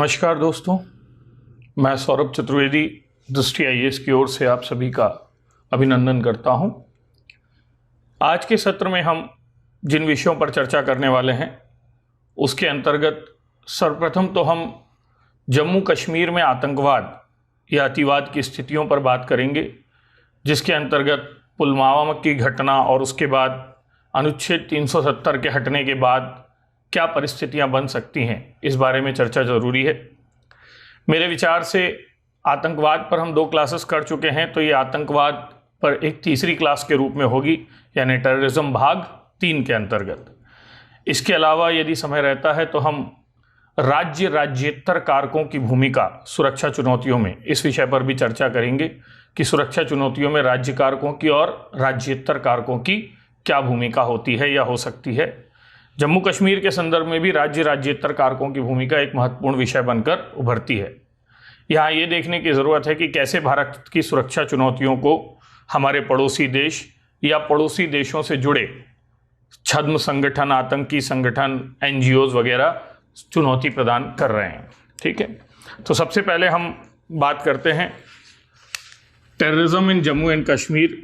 नमस्कार दोस्तों, मैं सौरभ चतुर्वेदी दृष्टि आईएएस की ओर से आप सभी का अभिनंदन करता हूं। आज के सत्र में हम जिन विषयों पर चर्चा करने वाले हैं उसके अंतर्गत सर्वप्रथम तो हम जम्मू कश्मीर में आतंकवाद या अतिवाद की स्थितियों पर बात करेंगे, जिसके अंतर्गत पुलवामा की घटना और उसके बाद अनुच्छेद 370 के हटने के बाद क्या परिस्थितियां बन सकती हैं, इस बारे में चर्चा जरूरी है। मेरे विचार से आतंकवाद पर हम 2 क्लासेस कर चुके हैं, तो ये आतंकवाद पर एक तीसरी क्लास के रूप में होगी, यानी टेररिज्म भाग 3 के अंतर्गत। इसके अलावा यदि समय रहता है तो हम राज्येतर कारकों की भूमिका सुरक्षा चुनौतियों में, इस विषय पर भी चर्चा करेंगे कि सुरक्षा चुनौतियों में राज्य कारकों की और राज्येतर कारकों की क्या भूमिका होती है या हो सकती है। जम्मू कश्मीर के संदर्भ में भी राज्येतर कारकों की भूमिका एक महत्वपूर्ण विषय बनकर उभरती है। यहाँ ये देखने की ज़रूरत है कि कैसे भारत की सुरक्षा चुनौतियों को हमारे पड़ोसी देश या पड़ोसी देशों से जुड़े छद्म संगठन, आतंकी संगठन, NGOs वगैरह चुनौती प्रदान कर रहे हैं। ठीक है, तो सबसे पहले हम बात करते हैं terrorism in Jammu and Kashmir.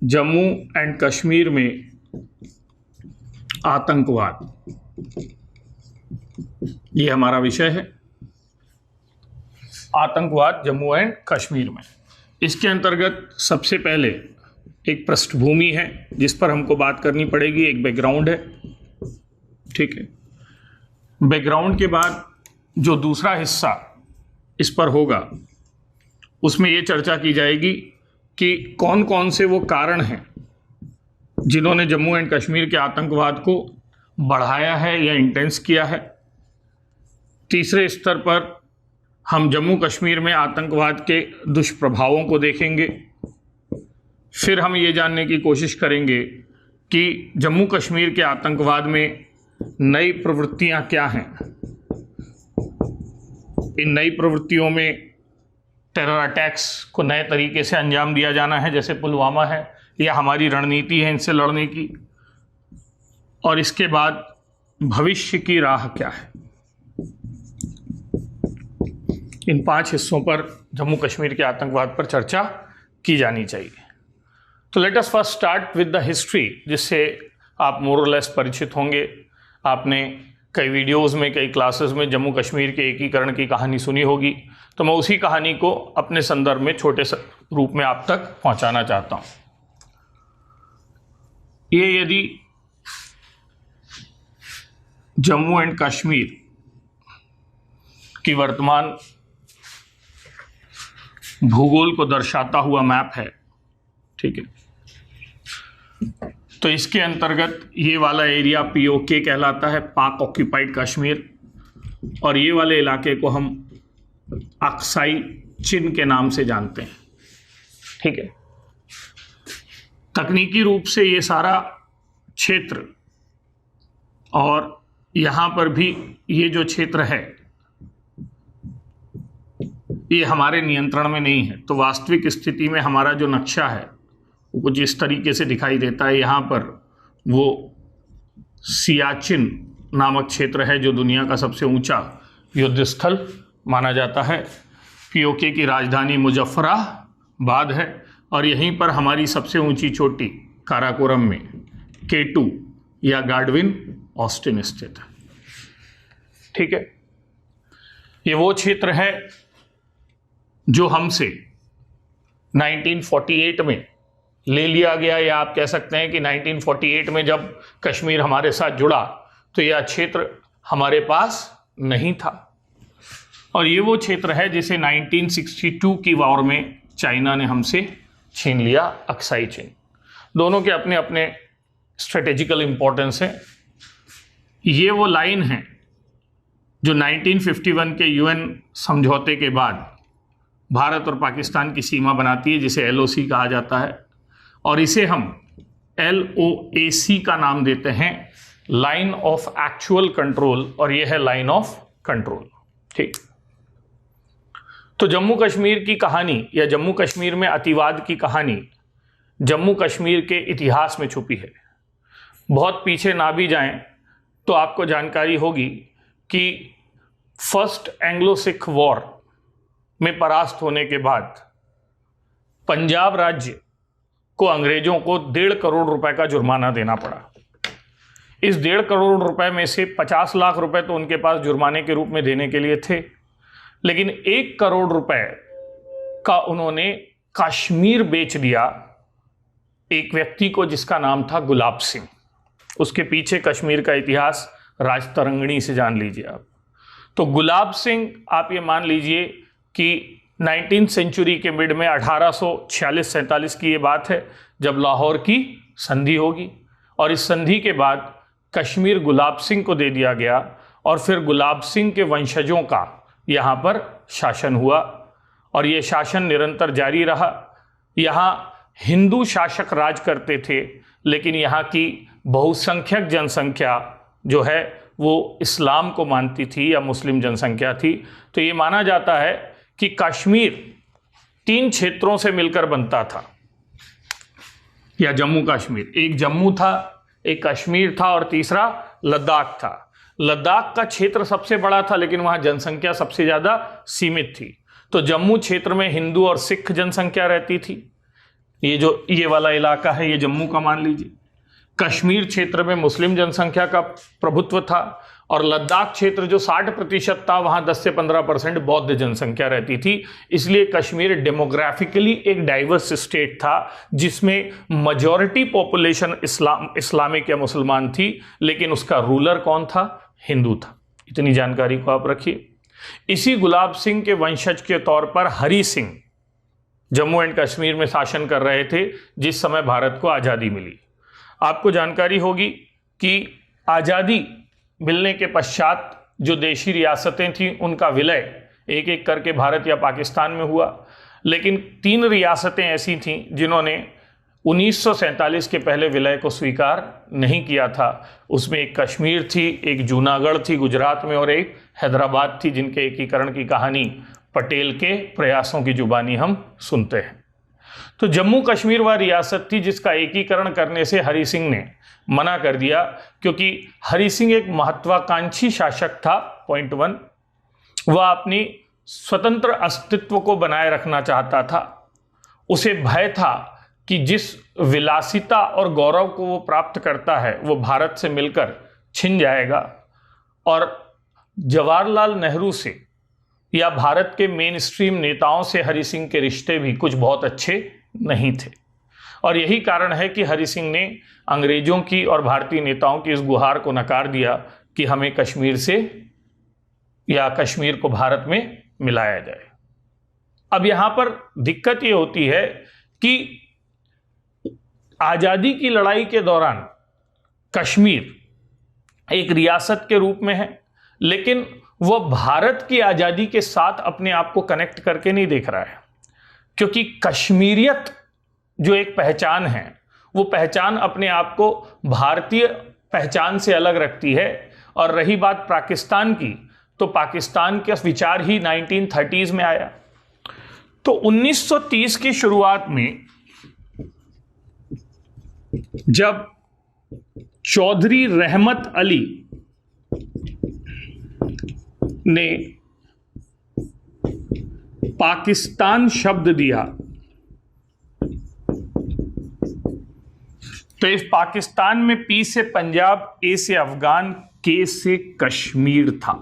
Jammu and Kashmir में आतंकवाद, ये हमारा विषय है। आतंकवाद जम्मू एंड कश्मीर में, इसके अंतर्गत सबसे पहले एक पृष्ठभूमि है जिस पर हमको बात करनी पड़ेगी, एक बैकग्राउंड है। ठीक है, बैकग्राउंड के बाद जो दूसरा हिस्सा इस पर होगा उसमें ये चर्चा की जाएगी कि कौन कौन से वो कारण हैं जिन्होंने जम्मू एंड कश्मीर के आतंकवाद को बढ़ाया है या इंटेंस किया है। तीसरे स्तर पर हम जम्मू कश्मीर में आतंकवाद के दुष्प्रभावों को देखेंगे। फिर हम ये जानने की कोशिश करेंगे कि जम्मू कश्मीर के आतंकवाद में नई प्रवृत्तियां क्या हैं। इन नई प्रवृत्तियों में टेरर अटैक्स को नए तरीके से अंजाम दिया जाना है, जैसे पुलवामा है, या हमारी रणनीति है इनसे लड़ने की। और इसके बाद भविष्य की राह क्या है। इन 5 हिस्सों पर जम्मू कश्मीर के आतंकवाद पर चर्चा की जानी चाहिए। तो let us first start with the history, जिससे आप मोर और लेस परिचित होंगे। आपने कई वीडियोस में, कई क्लासेस में जम्मू कश्मीर के एकीकरण की कहानी सुनी होगी, तो मैं उसी कहानी को अपने संदर्भ में छोटे रूप में आप तक पहुंचाना चाहता हूं। ये यदि जम्मू एंड कश्मीर की वर्तमान भूगोल को दर्शाता हुआ मैप है, ठीक है, तो इसके अंतर्गत ये वाला एरिया POK कहलाता है, पाक ऑक्यूपाइड कश्मीर, और ये वाले इलाके को हम अक्साई चिन के नाम से जानते हैं। ठीक है, तकनीकी रूप से ये सारा क्षेत्र, और यहाँ पर भी ये जो क्षेत्र है ये हमारे नियंत्रण में नहीं है। तो वास्तविक स्थिति में हमारा जो नक्शा है वो कुछ इस तरीके से दिखाई देता है। यहाँ पर वो सियाचिन नामक क्षेत्र है जो दुनिया का सबसे ऊंचा युद्ध स्थल माना जाता है। POK की राजधानी मुजफ्फराबाद है, और यहीं पर हमारी सबसे ऊंची चोटी काराकोरम में K2 या गार्डविन ऑस्टिन स्थित है। ठीक है, ये वो क्षेत्र है जो हमसे 1948 में ले लिया गया, या आप कह सकते हैं कि 1948 में जब कश्मीर हमारे साथ जुड़ा तो यह क्षेत्र हमारे पास नहीं था। और ये वो क्षेत्र है जिसे 1962 की वॉर में चाइना ने हमसे छीन लिया, अक्साई चिन। दोनों के अपने अपने स्ट्रेटेजिकल इंपॉर्टेंस है। ये वो लाइन है जो 1951 के UN समझौते के बाद भारत और पाकिस्तान की सीमा बनाती है, जिसे LOC कहा जाता है, और इसे हम LOAC का नाम देते हैं, लाइन ऑफ एक्चुअल कंट्रोल, और यह है लाइन ऑफ कंट्रोल। ठीक, तो जम्मू कश्मीर की कहानी या जम्मू कश्मीर में अतिवाद की कहानी जम्मू कश्मीर के इतिहास में छुपी है। बहुत पीछे ना भी जाएं तो आपको जानकारी होगी कि फर्स्ट एंग्लो सिख वॉर में परास्त होने के बाद पंजाब राज्य को अंग्रेजों को 1.5 करोड़ रुपए का जुर्माना देना पड़ा। इस 1.5 करोड़ रुपए में से 50 लाख रुपए तो उनके पास जुर्माने के रूप में देने के लिए थे, लेकिन 1 करोड़ रुपए का उन्होंने कश्मीर बेच दिया एक व्यक्ति को जिसका नाम था गुलाब सिंह। उसके पीछे कश्मीर का इतिहास राजतरंगिणी से जान लीजिए आप। तो गुलाब सिंह, आप ये मान लीजिए कि 19th सेंचुरी के मिड में 1846-47 की ये बात है जब लाहौर की संधि होगी, और इस संधि के बाद कश्मीर गुलाब सिंह को दे दिया गया और फिर गुलाब सिंह के वंशजों का यहाँ पर शासन हुआ और ये शासन निरंतर जारी रहा। यहाँ हिंदू शासक राज करते थे, लेकिन यहाँ की बहुसंख्यक जनसंख्या जो है वो इस्लाम को मानती थी या मुस्लिम जनसंख्या थी। तो ये माना जाता है कि कश्मीर 3 क्षेत्रों से मिलकर बनता था, या जम्मू कश्मीर, एक जम्मू था, एक कश्मीर था और तीसरा लद्दाख था। लद्दाख का क्षेत्र सबसे बड़ा था, लेकिन वहां जनसंख्या सबसे ज्यादा सीमित थी। तो जम्मू क्षेत्र में हिंदू और सिख जनसंख्या रहती थी। ये वाला इलाका है, ये जम्मू का मान लीजिए। कश्मीर क्षेत्र में मुस्लिम जनसंख्या का प्रभुत्व था और लद्दाख क्षेत्र जो 60% था, वहां 10 से 15% बौद्ध जनसंख्या रहती थी। इसलिए कश्मीर डेमोग्राफिकली एक डाइवर्स स्टेट था जिसमें मेजॉरिटी पॉपुलेशन इस्लामिक या मुसलमान थी, लेकिन उसका रूलर कौन था? हिंदू था। इतनी जानकारी को आप रखिए। इसी गुलाब सिंह के वंशज के तौर पर हरि सिंह जम्मू एंड कश्मीर में शासन कर रहे थे जिस समय भारत को आज़ादी मिली। आपको जानकारी होगी कि आज़ादी मिलने के पश्चात जो देशी रियासतें थीं उनका विलय एक एक करके भारत या पाकिस्तान में हुआ, लेकिन 3 रियासतें ऐसी थीं जिन्होंने 1947 के पहले विलय को स्वीकार नहीं किया था। उसमें एक कश्मीर थी, एक जूनागढ़ थी गुजरात में और एक हैदराबाद थी, जिनके एकीकरण की कहानी पटेल के प्रयासों की जुबानी हम सुनते हैं। तो जम्मू कश्मीर वह रियासत थी जिसका एकीकरण करने से हरि सिंह ने मना कर दिया, क्योंकि हरि सिंह एक महत्वाकांक्षी शासक था। पॉइंट 1, वह अपनी स्वतंत्र अस्तित्व को बनाए रखना चाहता था। उसे भय था कि जिस विलासिता और गौरव को वो प्राप्त करता है वो भारत से मिलकर छिन जाएगा, और जवाहरलाल नेहरू से या भारत के मेन स्ट्रीम नेताओं से हरि सिंह के रिश्ते भी कुछ बहुत अच्छे नहीं थे। और यही कारण है कि हरि सिंह ने अंग्रेजों की और भारतीय नेताओं की इस गुहार को नकार दिया कि हमें कश्मीर से या कश्मीर को भारत में मिलाया जाए। अब यहां पर दिक्कत ये होती है कि आजादी की लड़ाई के दौरान कश्मीर एक रियासत के रूप में है, लेकिन वह भारत की आजादी के साथ अपने आप को कनेक्ट करके नहीं देख रहा है, क्योंकि कश्मीरियत जो एक पहचान है वो पहचान अपने आप को भारतीय पहचान से अलग रखती है। और रही बात पाकिस्तान की, तो पाकिस्तान का विचार ही 1930s में आया। तो 1930 की शुरुआत में जब चौधरी रहमत अली ने पाकिस्तान शब्द दिया, तो इस पाकिस्तान में पी से पंजाब, ए से अफगान, के से कश्मीर था।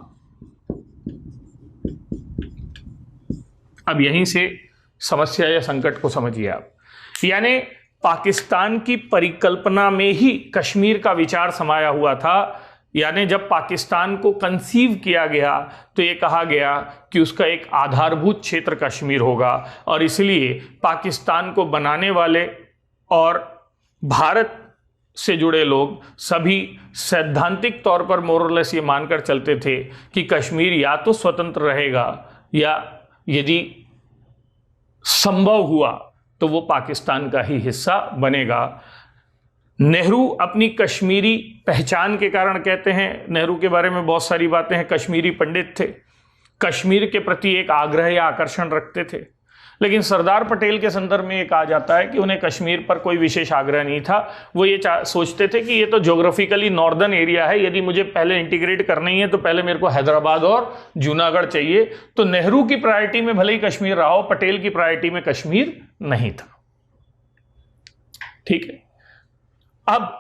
अब यहीं से समस्या या संकट को समझिए आप। यानी पाकिस्तान की परिकल्पना में ही कश्मीर का विचार समाया हुआ था। यानी जब पाकिस्तान को कंसीव किया गया तो ये कहा गया कि उसका एक आधारभूत क्षेत्र कश्मीर होगा, और इसलिए पाकिस्तान को बनाने वाले और भारत से जुड़े लोग सभी सैद्धांतिक तौर पर मोरलेस ये मानकर चलते थे कि कश्मीर या तो स्वतंत्र रहेगा या यदि संभव हुआ तो वो पाकिस्तान का ही हिस्सा बनेगा। नेहरू अपनी कश्मीरी पहचान के कारण कहते हैं, नेहरू के बारे में बहुत सारी बातें हैं, कश्मीरी पंडित थे, कश्मीर के प्रति एक आग्रह या आकर्षण रखते थे, लेकिन सरदार पटेल के संदर्भ में ये कहा जाता है कि उन्हें कश्मीर पर कोई विशेष आग्रह नहीं था। वो ये सोचते थे कि ये तो ज्योग्राफिकली नॉर्दर्न एरिया है, यदि मुझे पहले इंटीग्रेट करना ही है तो पहले मेरे को हैदराबाद और जूनागढ़ चाहिए। तो नेहरू की प्रायोरिटी में भले ही कश्मीर रहा हो, पटेल की प्रायोरिटी में कश्मीर नहीं था। ठीक है। अब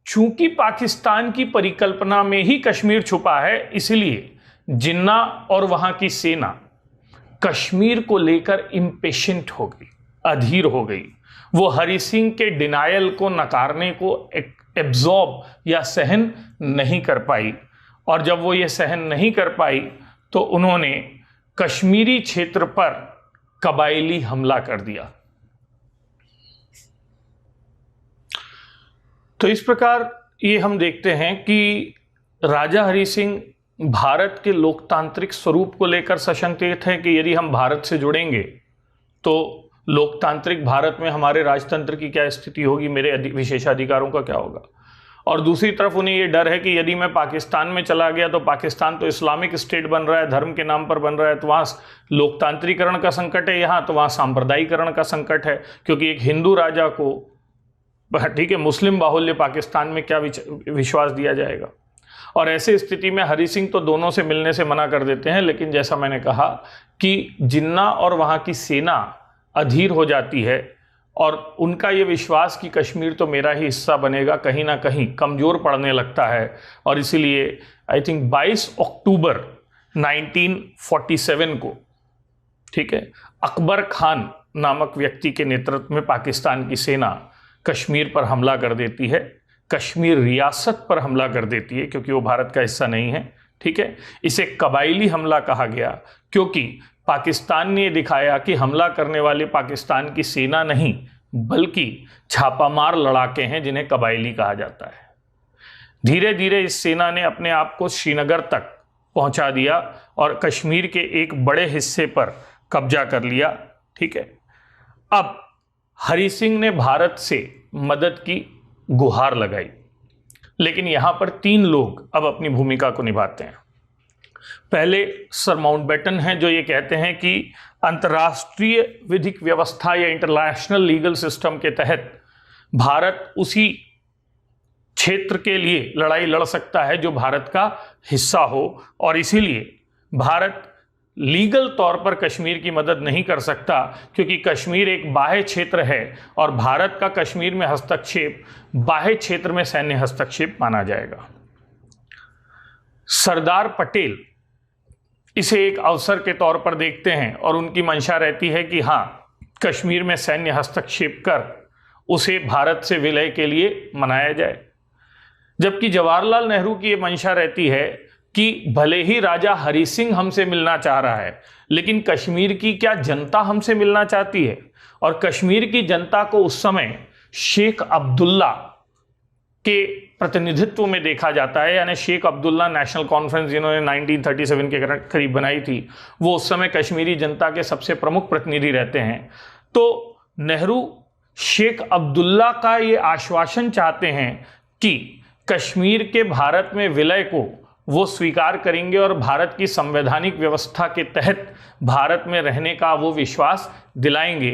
चूंकि पाकिस्तान की परिकल्पना में ही कश्मीर छुपा है, इसलिए जिन्ना और वहां की सेना कश्मीर को लेकर इंपेशेंट हो गई, अधीर हो गई। वो हरि सिंह के डिनायल को, नकारने को एब्जॉर्ब या सहन नहीं कर पाई। और जब वो ये सहन नहीं कर पाई तो उन्होंने कश्मीरी क्षेत्र पर कबायली हमला कर दिया। तो इस प्रकार ये हम देखते हैं कि राजा हरि सिंह भारत के लोकतांत्रिक स्वरूप को लेकर सशंकित हैं कि यदि हम भारत से जुड़ेंगे तो लोकतांत्रिक भारत में हमारे राजतंत्र की क्या स्थिति होगी, मेरे विशेषाधिकारों का क्या होगा। और दूसरी तरफ उन्हें ये डर है कि यदि मैं पाकिस्तान में चला गया तो पाकिस्तान तो इस्लामिक स्टेट बन रहा है, धर्म के नाम पर बन रहा है, तो वहाँ लोकतांत्रिकरण का संकट है, यहाँ तो वहाँ सांप्रदायिकरण का संकट है। क्योंकि एक हिंदू राजा को, ठीक है, मुस्लिम बाहुल्य पाकिस्तान में क्या विश्वास दिया जाएगा। और ऐसी स्थिति में हरि सिंह तो दोनों से मिलने से मना कर देते हैं। लेकिन जैसा मैंने कहा कि जिन्ना और वहाँ की सेना अधीर हो जाती है और उनका ये विश्वास कि कश्मीर तो मेरा ही हिस्सा बनेगा कहीं ना कहीं कमज़ोर पड़ने लगता है। और इसीलिए आई थिंक 22 अक्टूबर 1947 को, ठीक है, अकबर खान नामक व्यक्ति के नेतृत्व में पाकिस्तान की सेना कश्मीर पर हमला कर देती है, कश्मीर रियासत पर हमला कर देती है, क्योंकि वो भारत का हिस्सा नहीं है। ठीक है, इसे कबायली हमला कहा गया क्योंकि पाकिस्तान ने दिखाया कि हमला करने वाले पाकिस्तान की सेना नहीं बल्कि छापामार लड़ाके हैं जिन्हें कबायली कहा जाता है। धीरे धीरे इस सेना ने अपने आप को श्रीनगर तक पहुंचा दिया और कश्मीर के एक बड़े हिस्से पर कब्जा कर लिया। ठीक है, अब हरि सिंह ने भारत से मदद की गुहार लगाई, लेकिन यहां पर 3 लोग अब अपनी भूमिका को निभाते हैं। पहले सर माउंटबेटन हैं जो ये कहते हैं कि अंतर्राष्ट्रीय विधिक व्यवस्था या इंटरनेशनल लीगल सिस्टम के तहत भारत उसी क्षेत्र के लिए लड़ाई लड़ सकता है जो भारत का हिस्सा हो, और इसीलिए भारत लीगल तौर पर कश्मीर की मदद नहीं कर सकता क्योंकि कश्मीर एक बाह्य क्षेत्र है और भारत का कश्मीर में हस्तक्षेप बाह्य क्षेत्र में सैन्य हस्तक्षेप माना जाएगा। सरदार पटेल इसे एक अवसर के तौर पर देखते हैं और उनकी मंशा रहती है कि हाँ, कश्मीर में सैन्य हस्तक्षेप कर उसे भारत से विलय के लिए मनाया जाए। जबकि जवाहरलाल नेहरू की ये मंशा रहती है कि भले ही राजा हरि सिंह हमसे मिलना चाह रहा है, लेकिन कश्मीर की क्या जनता हमसे मिलना चाहती है। और कश्मीर की जनता को उस समय शेख अब्दुल्ला के प्रतिनिधित्व में देखा जाता है, यानी शेख अब्दुल्ला नेशनल कॉन्फ्रेंस जिन्होंने 1937 के करीब बनाई थी, वो उस समय कश्मीरी जनता के सबसे प्रमुख प्रतिनिधि रहते हैं। तो नेहरू शेख अब्दुल्ला का ये आश्वासन चाहते हैं कि कश्मीर के भारत में विलय को वो स्वीकार करेंगे और भारत की संवैधानिक व्यवस्था के तहत भारत में रहने का वो विश्वास दिलाएंगे,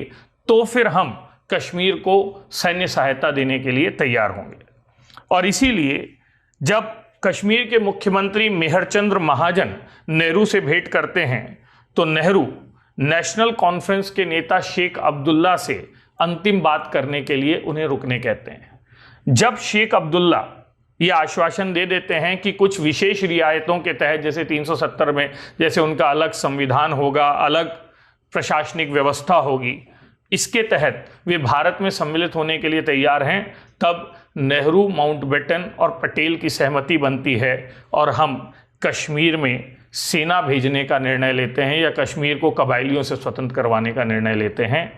तो फिर हम कश्मीर को सैन्य सहायता देने के लिए तैयार होंगे। और इसीलिए जब कश्मीर के मुख्यमंत्री मेहरचंद्र महाजन नेहरू से भेंट करते हैं तो नेहरू नेशनल कॉन्फ्रेंस के नेता शेख अब्दुल्ला से अंतिम बात करने के लिए उन्हें रुकने कहते हैं। जब शेख अब्दुल्ला ये आश्वासन दे देते हैं कि कुछ विशेष रियायतों के तहत, जैसे 370 में जैसे उनका अलग संविधान होगा, अलग प्रशासनिक व्यवस्था होगी, इसके तहत वे भारत में सम्मिलित होने के लिए तैयार हैं, तब नेहरू, माउंटबेटन और पटेल की सहमति बनती है और हम कश्मीर में सेना भेजने का निर्णय लेते हैं या कश्मीर को कबायलियों से स्वतंत्र करवाने का निर्णय लेते हैं।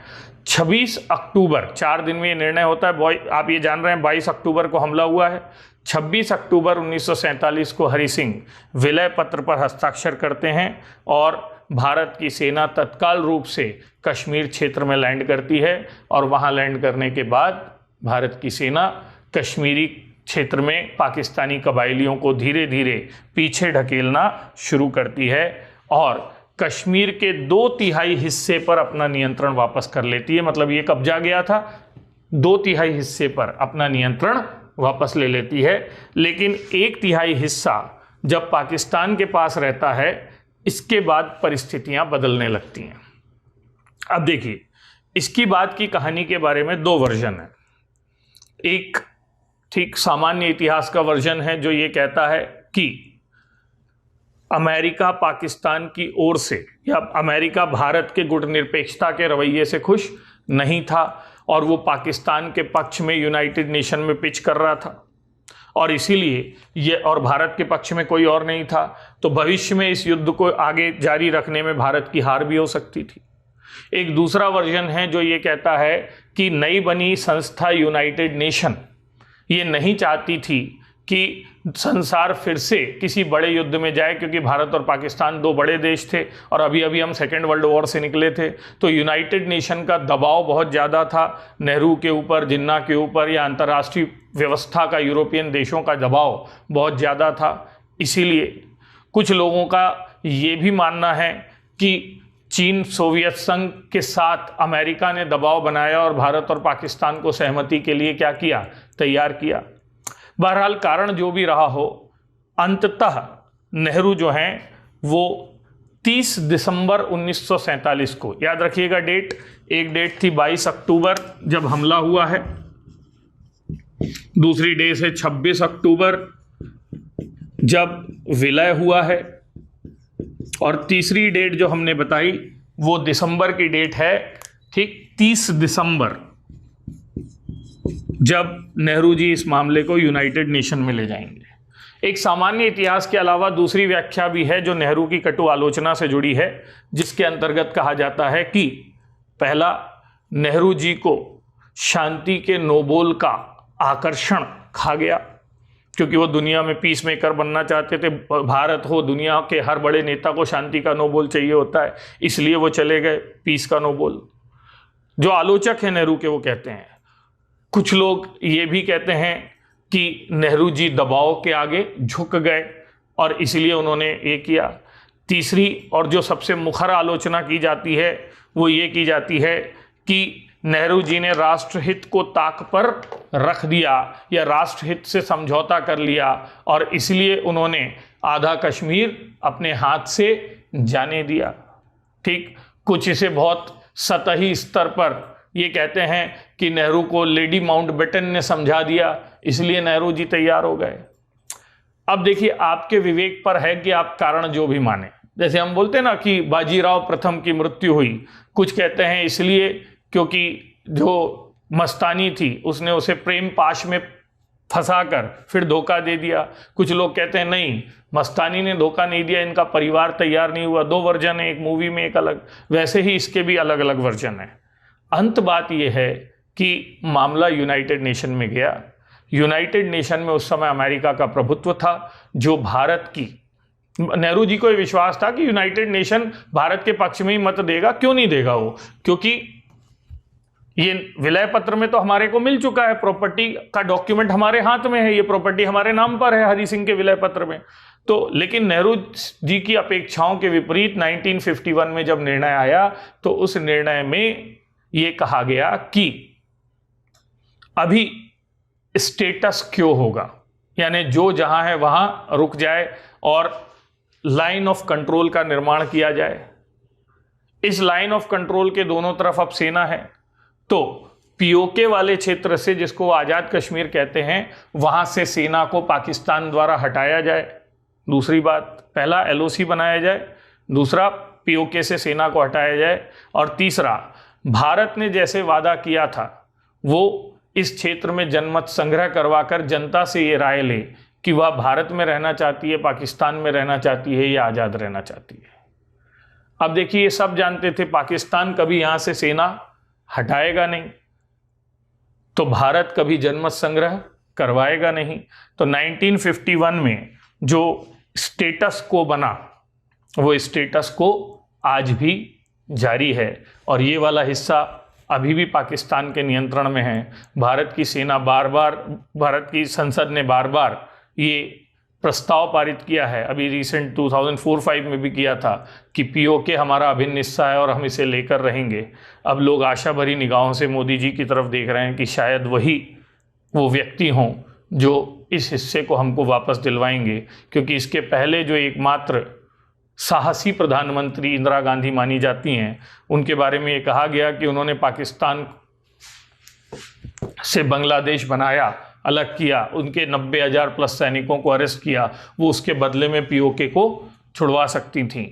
26 अक्टूबर, 4 दिन में ये निर्णय होता है। आप ये जान रहे हैं 22 अक्टूबर को हमला हुआ है। 26 अक्टूबर 1947 को हरि सिंह विलय पत्र पर हस्ताक्षर करते हैं और भारत की सेना तत्काल रूप से कश्मीर क्षेत्र में लैंड करती है और वहां लैंड करने के बाद भारत की सेना कश्मीरी क्षेत्र में पाकिस्तानी कबायलियों को धीरे धीरे पीछे ढकेलना शुरू करती है और कश्मीर के 2/3 हिस्से पर अपना नियंत्रण वापस कर लेती है। मतलब ये कब्जा गया था, 2/3 हिस्से पर अपना नियंत्रण वापस ले लेती है। लेकिन 1/3 हिस्सा जब पाकिस्तान के पास रहता है, इसके बाद परिस्थितियां बदलने लगती हैं। अब देखिए, इसकी बात की कहानी के बारे में 2 वर्जन है। एक ठीक सामान्य इतिहास का वर्जन है जो ये कहता है कि अमेरिका पाकिस्तान की ओर से या अमेरिका भारत के गुटनिरपेक्षता के रवैये से खुश नहीं था और वो पाकिस्तान के पक्ष में यूनाइटेड नेशन में पिच कर रहा था, और इसीलिए ये, और भारत के पक्ष में कोई और नहीं था, तो भविष्य में इस युद्ध को आगे जारी रखने में भारत की हार भी हो सकती थी। एक दूसरा वर्जन है जो ये कहता है कि नई बनी संस्था यूनाइटेड नेशन ये नहीं चाहती थी कि संसार फिर से किसी बड़े युद्ध में जाए, क्योंकि भारत और पाकिस्तान 2 बड़े देश थे और अभी अभी हम सेकेंड वर्ल्ड वॉर से निकले थे। तो यूनाइटेड नेशन का दबाव बहुत ज़्यादा था नेहरू के ऊपर, जिन्ना के ऊपर, या अंतर्राष्ट्रीय व्यवस्था का, यूरोपियन देशों का दबाव बहुत ज़्यादा था। इसीलिए कुछ लोगों का ये भी मानना है कि चीन सोवियत संघ के साथ अमेरिका ने दबाव बनाया और भारत और पाकिस्तान को सहमति के लिए क्या किया, तैयार किया। बहरहाल कारण जो भी रहा हो, अंततः नेहरू जो हैं वो 30 दिसंबर 1947 को, याद रखिएगा डेट, एक डेट थी 22 अक्टूबर जब हमला हुआ है, दूसरी डेट है 26 अक्टूबर जब विलय हुआ है, और तीसरी डेट जो हमने बताई वो दिसंबर की डेट है, ठीक 30 दिसंबर, जब नेहरू जी इस मामले को यूनाइटेड नेशन में ले जाएंगे। एक सामान्य इतिहास के अलावा दूसरी व्याख्या भी है जो नेहरू की कटु आलोचना से जुड़ी है, जिसके अंतर्गत कहा जाता है कि पहला, नेहरू जी को शांति के नोबेल का आकर्षण खा गया, क्योंकि वो दुनिया में पीस मेकर बनना चाहते थे। भारत हो, दुनिया के हर बड़े नेता को शांति का नोबेल चाहिए होता है, इसलिए वो चले गए पीस का नोबेल। जो आलोचक हैं नेहरू के वो कहते हैं। कुछ लोग ये भी कहते हैं कि नेहरू जी दबाव के आगे झुक गए और इसलिए उन्होंने ये किया। तीसरी और जो सबसे मुखर आलोचना की जाती है वो ये की जाती है कि नेहरू जी ने राष्ट्रहित को ताक पर रख दिया या राष्ट्रहित से समझौता कर लिया और इसलिए उन्होंने आधा कश्मीर अपने हाथ से जाने दिया। ठीक, कुछ इसे बहुत सतही स्तर पर ये कहते हैं कि नेहरू को लेडी माउंटबेटन ने समझा दिया, इसलिए नेहरू जी तैयार हो गए। अब देखिए, आपके विवेक पर है कि आप कारण जो भी माने। जैसे हम बोलते हैं ना कि बाजीराव प्रथम की मृत्यु हुई, कुछ कहते हैं इसलिए क्योंकि जो मस्तानी थी उसने उसे प्रेम पाश में फंसाकर फिर धोखा दे दिया। कुछ लोग कहते हैं नहीं, मस्तानी ने धोखा नहीं दिया, इनका परिवार तैयार नहीं हुआ। 2 वर्जन है, एक मूवी में एक अलग, वैसे ही इसके भी अलग अलग वर्जन है। अंत बात यह है कि मामला यूनाइटेड नेशन में गया। यूनाइटेड नेशन में उस समय अमेरिका का प्रभुत्व था, जो भारत की, नेहरू जी को यह विश्वास था कि यूनाइटेड नेशन भारत के पक्ष में ही मत देगा। क्यों नहीं देगा वो? क्योंकि ये विलय पत्र में तो हमारे को मिल चुका है, प्रॉपर्टी का डॉक्यूमेंट हमारे हाथ में है, ये प्रॉपर्टी हमारे नाम पर है हरि सिंह के विलय पत्र में। तो लेकिन नेहरू जी की अपेक्षाओं के विपरीत 1951 में जब निर्णय आया तो उस निर्णय में ये कहा गया कि अभी स्टेटस क्यो होगा, यानी जो जहां है वहां रुक जाए और लाइन ऑफ कंट्रोल का निर्माण किया जाए। इस लाइन ऑफ कंट्रोल के दोनों तरफ अब सेना है, तो पीओके वाले क्षेत्र से, जिसको आजाद कश्मीर कहते हैं, वहां से सेना को पाकिस्तान द्वारा हटाया जाए। दूसरी बात, पहला एलओसी बनाया जाए, दूसरा पीओके से सेना को हटाया जाए, और तीसरा भारत ने जैसे वादा किया था वो इस क्षेत्र में जनमत संग्रह करवाकर जनता से ये राय ले कि वह भारत में रहना चाहती है, पाकिस्तान में रहना चाहती है या आज़ाद रहना चाहती है। अब देखिए, ये सब जानते थे पाकिस्तान कभी यहाँ से सेना हटाएगा नहीं, तो भारत कभी जनमत संग्रह करवाएगा नहीं। तो 1951 में जो स्टेटस को बना वो स्टेटस को आज भी जारी है, और ये वाला हिस्सा अभी भी पाकिस्तान के नियंत्रण में है। भारत की सेना बार बार, भारत की संसद ने बार बार ये प्रस्ताव पारित किया है, अभी रिसेंट 2004-05 में भी किया था कि पीओके हमारा अभिन्न हिस्सा है और हम इसे लेकर रहेंगे। अब लोग आशा भरी निगाहों से मोदी जी की तरफ देख रहे हैं कि शायद वही वो व्यक्ति हों जो इस हिस्से को हमको वापस दिलवाएंगे, क्योंकि इसके पहले जो एकमात्र साहसी प्रधानमंत्री इंदिरा गांधी मानी जाती हैं, उनके बारे में ये कहा गया कि उन्होंने पाकिस्तान से बांग्लादेश बनाया, अलग किया, उनके 90,000 प्लस सैनिकों को अरेस्ट किया, वो उसके बदले में पीओके को छुड़वा सकती थीं।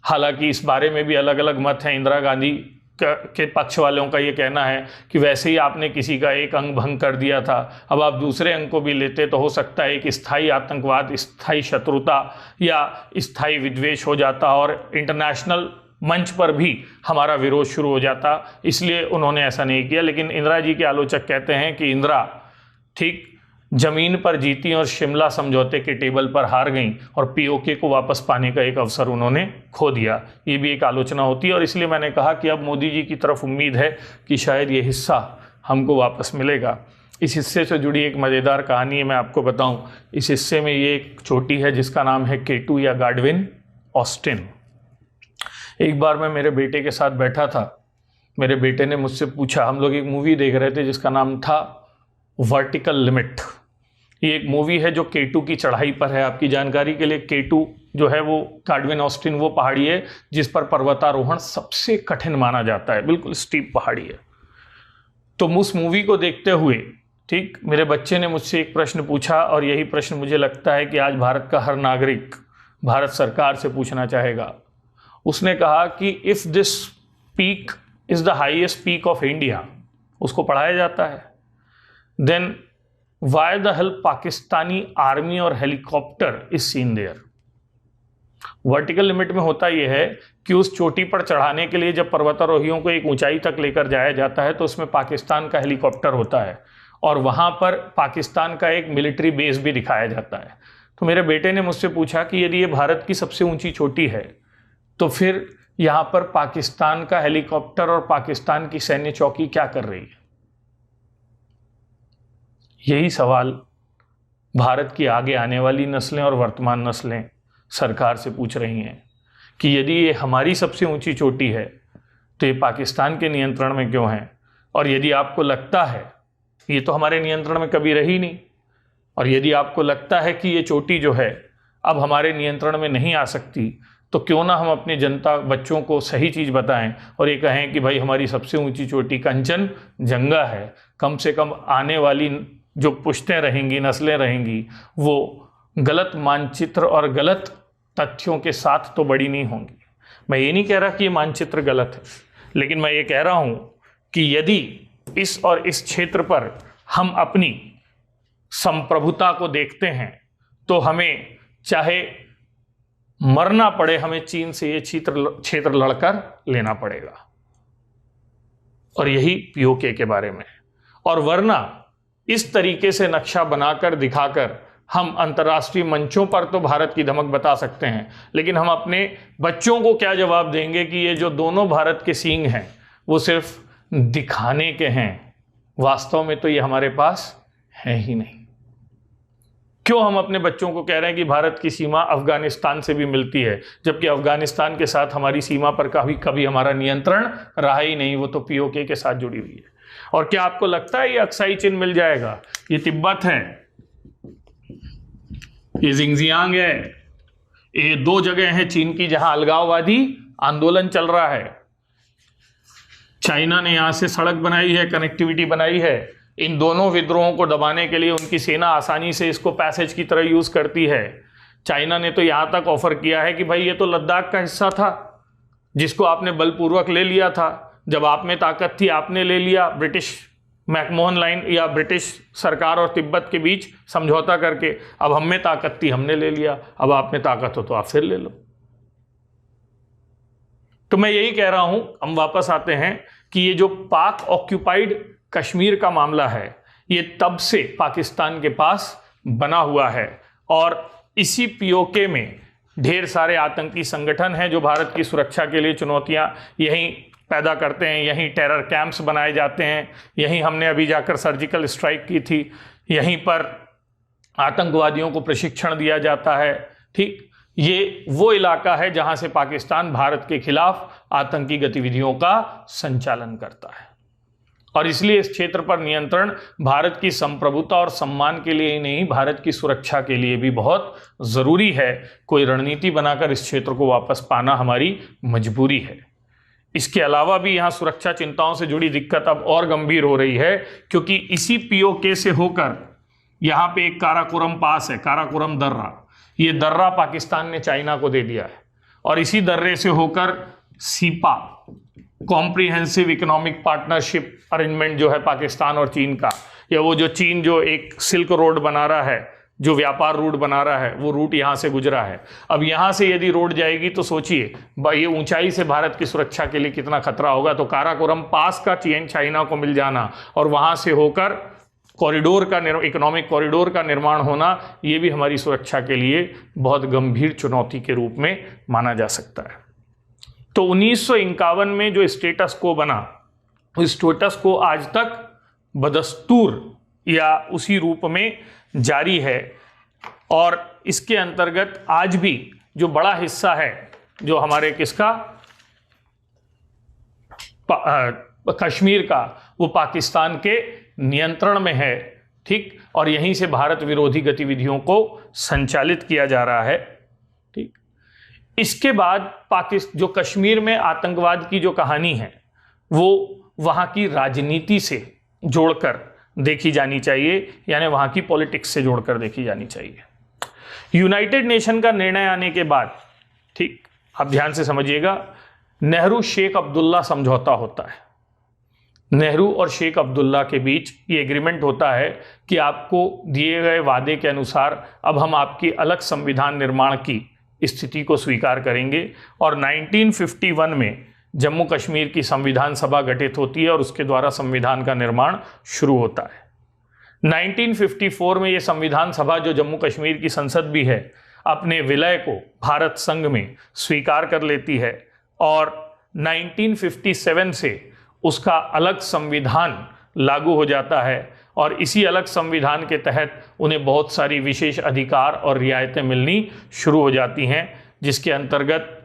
हालांकि इस बारे में भी अलग अलग मत हैं। इंदिरा गांधी के पक्ष वालों का ये कहना है कि वैसे ही आपने किसी का एक अंग भंग कर दिया था, अब आप दूसरे अंग को भी लेते तो हो सकता है एक स्थायी आतंकवाद, स्थायी शत्रुता या स्थायी विद्वेष हो जाता और इंटरनेशनल मंच पर भी हमारा विरोध शुरू हो जाता, इसलिए उन्होंने ऐसा नहीं किया। लेकिन इंदिरा जी के आलोचक कहते हैं कि इंदिरा ठीक जमीन पर जीती और शिमला समझौते के टेबल पर हार गईं और पीओके को वापस पाने का एक अवसर उन्होंने खो दिया। ये भी एक आलोचना होती है और इसलिए मैंने कहा कि अब मोदी जी की तरफ उम्मीद है कि शायद ये हिस्सा हमको वापस मिलेगा। इस हिस्से से जुड़ी एक मज़ेदार कहानी है, मैं आपको बताऊं। इस हिस्से में ये एक चोटी है जिसका नाम है K2 या गाडविन ऑस्टिन। एक बार मैं मेरे बेटे के साथ बैठा था, मेरे बेटे ने मुझसे पूछा, हम लोग एक मूवी देख रहे थे जिसका नाम था वर्टिकल लिमिट। ये एक मूवी है जो K2 की चढ़ाई पर है। आपकी जानकारी के लिए K2 जो है वो गाडविन ऑस्टिन वो पहाड़ी है जिस पर पर्वतारोहण सबसे कठिन माना जाता है, बिल्कुल स्टीप पहाड़ी है। तो उस मूवी को देखते हुए ठीक मेरे बच्चे ने मुझसे एक प्रश्न पूछा और यही प्रश्न मुझे लगता है कि आज भारत का हर नागरिक भारत सरकार से पूछना चाहेगा। उसने कहा कि if this peak is the highest peak of India, उसको पढ़ाया जाता है, then why the help Pakistani army और helicopter is seen there. Vertical limit में होता यह है कि उस चोटी पर चढ़ाने के लिए जब पर्वतारोहियों को एक ऊंचाई तक लेकर जाया जाता है तो उसमें पाकिस्तान का हेलीकॉप्टर होता है और वहां पर पाकिस्तान का एक मिलिट्री बेस भी दिखाया जाता है। तो मेरे बेटे ने मुझसे पूछा कि यदि ये भारत की सबसे ऊंची चोटी है तो फिर यहाँ पर पाकिस्तान का हेलीकॉप्टर और पाकिस्तान की सैन्य चौकी क्या कर रही है। यही सवाल भारत की आगे आने वाली नस्लें और वर्तमान नस्लें सरकार से पूछ रही हैं कि यदि ये हमारी सबसे ऊंची चोटी है तो ये पाकिस्तान के नियंत्रण में क्यों है, और यदि आपको लगता है ये तो हमारे नियंत्रण में कभी रही नहीं, और यदि आपको लगता है कि ये चोटी जो है अब हमारे नियंत्रण में नहीं आ सकती, तो क्यों ना हम अपनी जनता बच्चों को सही चीज़ बताएं और ये कहें कि भाई हमारी सबसे ऊंची चोटी कंचनजंगा है। कम से कम आने वाली जो पुश्तें रहेंगी, नस्लें रहेंगी, वो गलत मानचित्र और गलत तथ्यों के साथ तो बड़ी नहीं होंगी। मैं ये नहीं कह रहा कि ये मानचित्र गलत है, लेकिन मैं ये कह रहा हूँ कि यदि इस और इस क्षेत्र पर हम अपनी संप्रभुता को देखते हैं तो हमें चाहे मरना पड़े, हमें चीन से ये क्षेत्र लड़कर लेना पड़ेगा। और यही पीओके के बारे में। और वरना इस तरीके से नक्शा बनाकर दिखाकर हम अंतर्राष्ट्रीय मंचों पर तो भारत की धमक बता सकते हैं, लेकिन हम अपने बच्चों को क्या जवाब देंगे कि ये जो दोनों भारत के सींग हैं वो सिर्फ दिखाने के हैं, वास्तव में तो ये हमारे पास है ही नहीं। क्यों हम अपने बच्चों को कह रहे हैं कि भारत की सीमा अफगानिस्तान से भी मिलती है, जबकि अफगानिस्तान के साथ हमारी सीमा पर कभी हमारा नियंत्रण रहा ही नहीं, वो तो पीओके के साथ जुड़ी हुई है। और क्या आपको लगता है ये अक्साई चिन्ह मिल जाएगा? ये तिब्बत है, ये जिंगजियांग है, ये दो जगह हैं चीन की जहां अलगाववादी आंदोलन चल रहा है। चाइना ने यहां से सड़क बनाई है, कनेक्टिविटी बनाई है। इन दोनों विद्रोहों को दबाने के लिए उनकी सेना आसानी से इसको पैसेज की तरह यूज करती है। चाइना ने तो यहां तक ऑफर किया है कि भाई ये तो लद्दाख का हिस्सा था जिसको आपने बलपूर्वक ले लिया था, जब आप में ताकत थी आपने ले लिया, ब्रिटिश मैकमोहन लाइन या ब्रिटिश सरकार और तिब्बत के बीच समझौता करके। अब हम में ताकत थी, हमने ले लिया, अब आप में ताकत हो तो आप फिर ले लो। तो मैं यही कह रहा हूं, हम वापस आते हैं कि ये जो पाक ऑक्यूपाइड कश्मीर का मामला है ये तब से पाकिस्तान के पास बना हुआ है और इसी पीओके में ढेर सारे आतंकी संगठन हैं जो भारत की सुरक्षा के लिए चुनौतियां यहीं पैदा करते हैं, यहीं टेरर कैंप्स बनाए जाते हैं, यहीं हमने अभी जाकर सर्जिकल स्ट्राइक की थी, यहीं पर आतंकवादियों को प्रशिक्षण दिया जाता है। ठीक, ये वो इलाका है जहां से पाकिस्तान भारत के खिलाफ आतंकी गतिविधियों का संचालन करता है, और इसलिए इस क्षेत्र पर नियंत्रण भारत की संप्रभुता और सम्मान के लिए ही नहीं, भारत की सुरक्षा के लिए भी बहुत जरूरी है। कोई रणनीति बनाकर इस क्षेत्र को वापस पाना हमारी मजबूरी है। इसके अलावा भी यहां सुरक्षा चिंताओं से जुड़ी दिक्कत अब और गंभीर हो रही है, क्योंकि इसी पीओके से होकर यहां पे एक काराकोरम पास है, काराकोरम दर्रा। ये दर्रा पाकिस्तान ने चाइना को दे दिया है, और इसी दर्रे से होकर cepa, comprehensive economic partnership arrangement जो है पाकिस्तान और चीन का, या वो जो चीन जो एक सिल्क रोड बना रहा है, जो व्यापार रूट बना रहा है, वो रूट यहां से गुजरा है। अब यहां से यदि रोड जाएगी तो सोचिए ये ऊंचाई से भारत की सुरक्षा के लिए कितना खतरा होगा। तो काराकोरम पास का चीन चाइना को मिल जाना और वहां से होकर कॉरिडोर का इकोनॉमिक कॉरिडोर का निर्माण होना, ये भी हमारी सुरक्षा के लिए बहुत गंभीर चुनौती के रूप में माना जा सकता है। तो 1951 में जो स्टेटस को बना, उस स्टेटस को आज तक बदस्तूर या उसी रूप में जारी है, और इसके अंतर्गत आज भी जो बड़ा हिस्सा है जो हमारे किसका, कश्मीर का, वो पाकिस्तान के नियंत्रण में है। ठीक, और यहीं से भारत विरोधी गतिविधियों को संचालित किया जा रहा है। ठीक, इसके बाद जो कश्मीर में आतंकवाद की जो कहानी है वो वहां की राजनीति से जोड़कर देखी जानी चाहिए, यानी वहां की पॉलिटिक्स से जोड़कर देखी जानी चाहिए। यूनाइटेड नेशन का निर्णय आने के बाद, ठीक, आप ध्यान से समझिएगा, नेहरू शेख अब्दुल्ला समझौता होता है। नेहरू और शेख अब्दुल्ला के बीच ये एग्रीमेंट होता है कि आपको दिए गए वादे के अनुसार अब हम आपकी अलग संविधान निर्माण की स्थिति को स्वीकार करेंगे, और 1951 में जम्मू कश्मीर की संविधान सभा गठित होती है और उसके द्वारा संविधान का निर्माण शुरू होता है। 1954 में यह संविधान सभा, जो जम्मू कश्मीर की संसद भी है, अपने विलय को भारत संघ में स्वीकार कर लेती है, और 1957 से उसका अलग संविधान लागू हो जाता है, और इसी अलग संविधान के तहत उन्हें बहुत सारी विशेष अधिकार और रियायतें मिलनी शुरू हो जाती हैं, जिसके अंतर्गत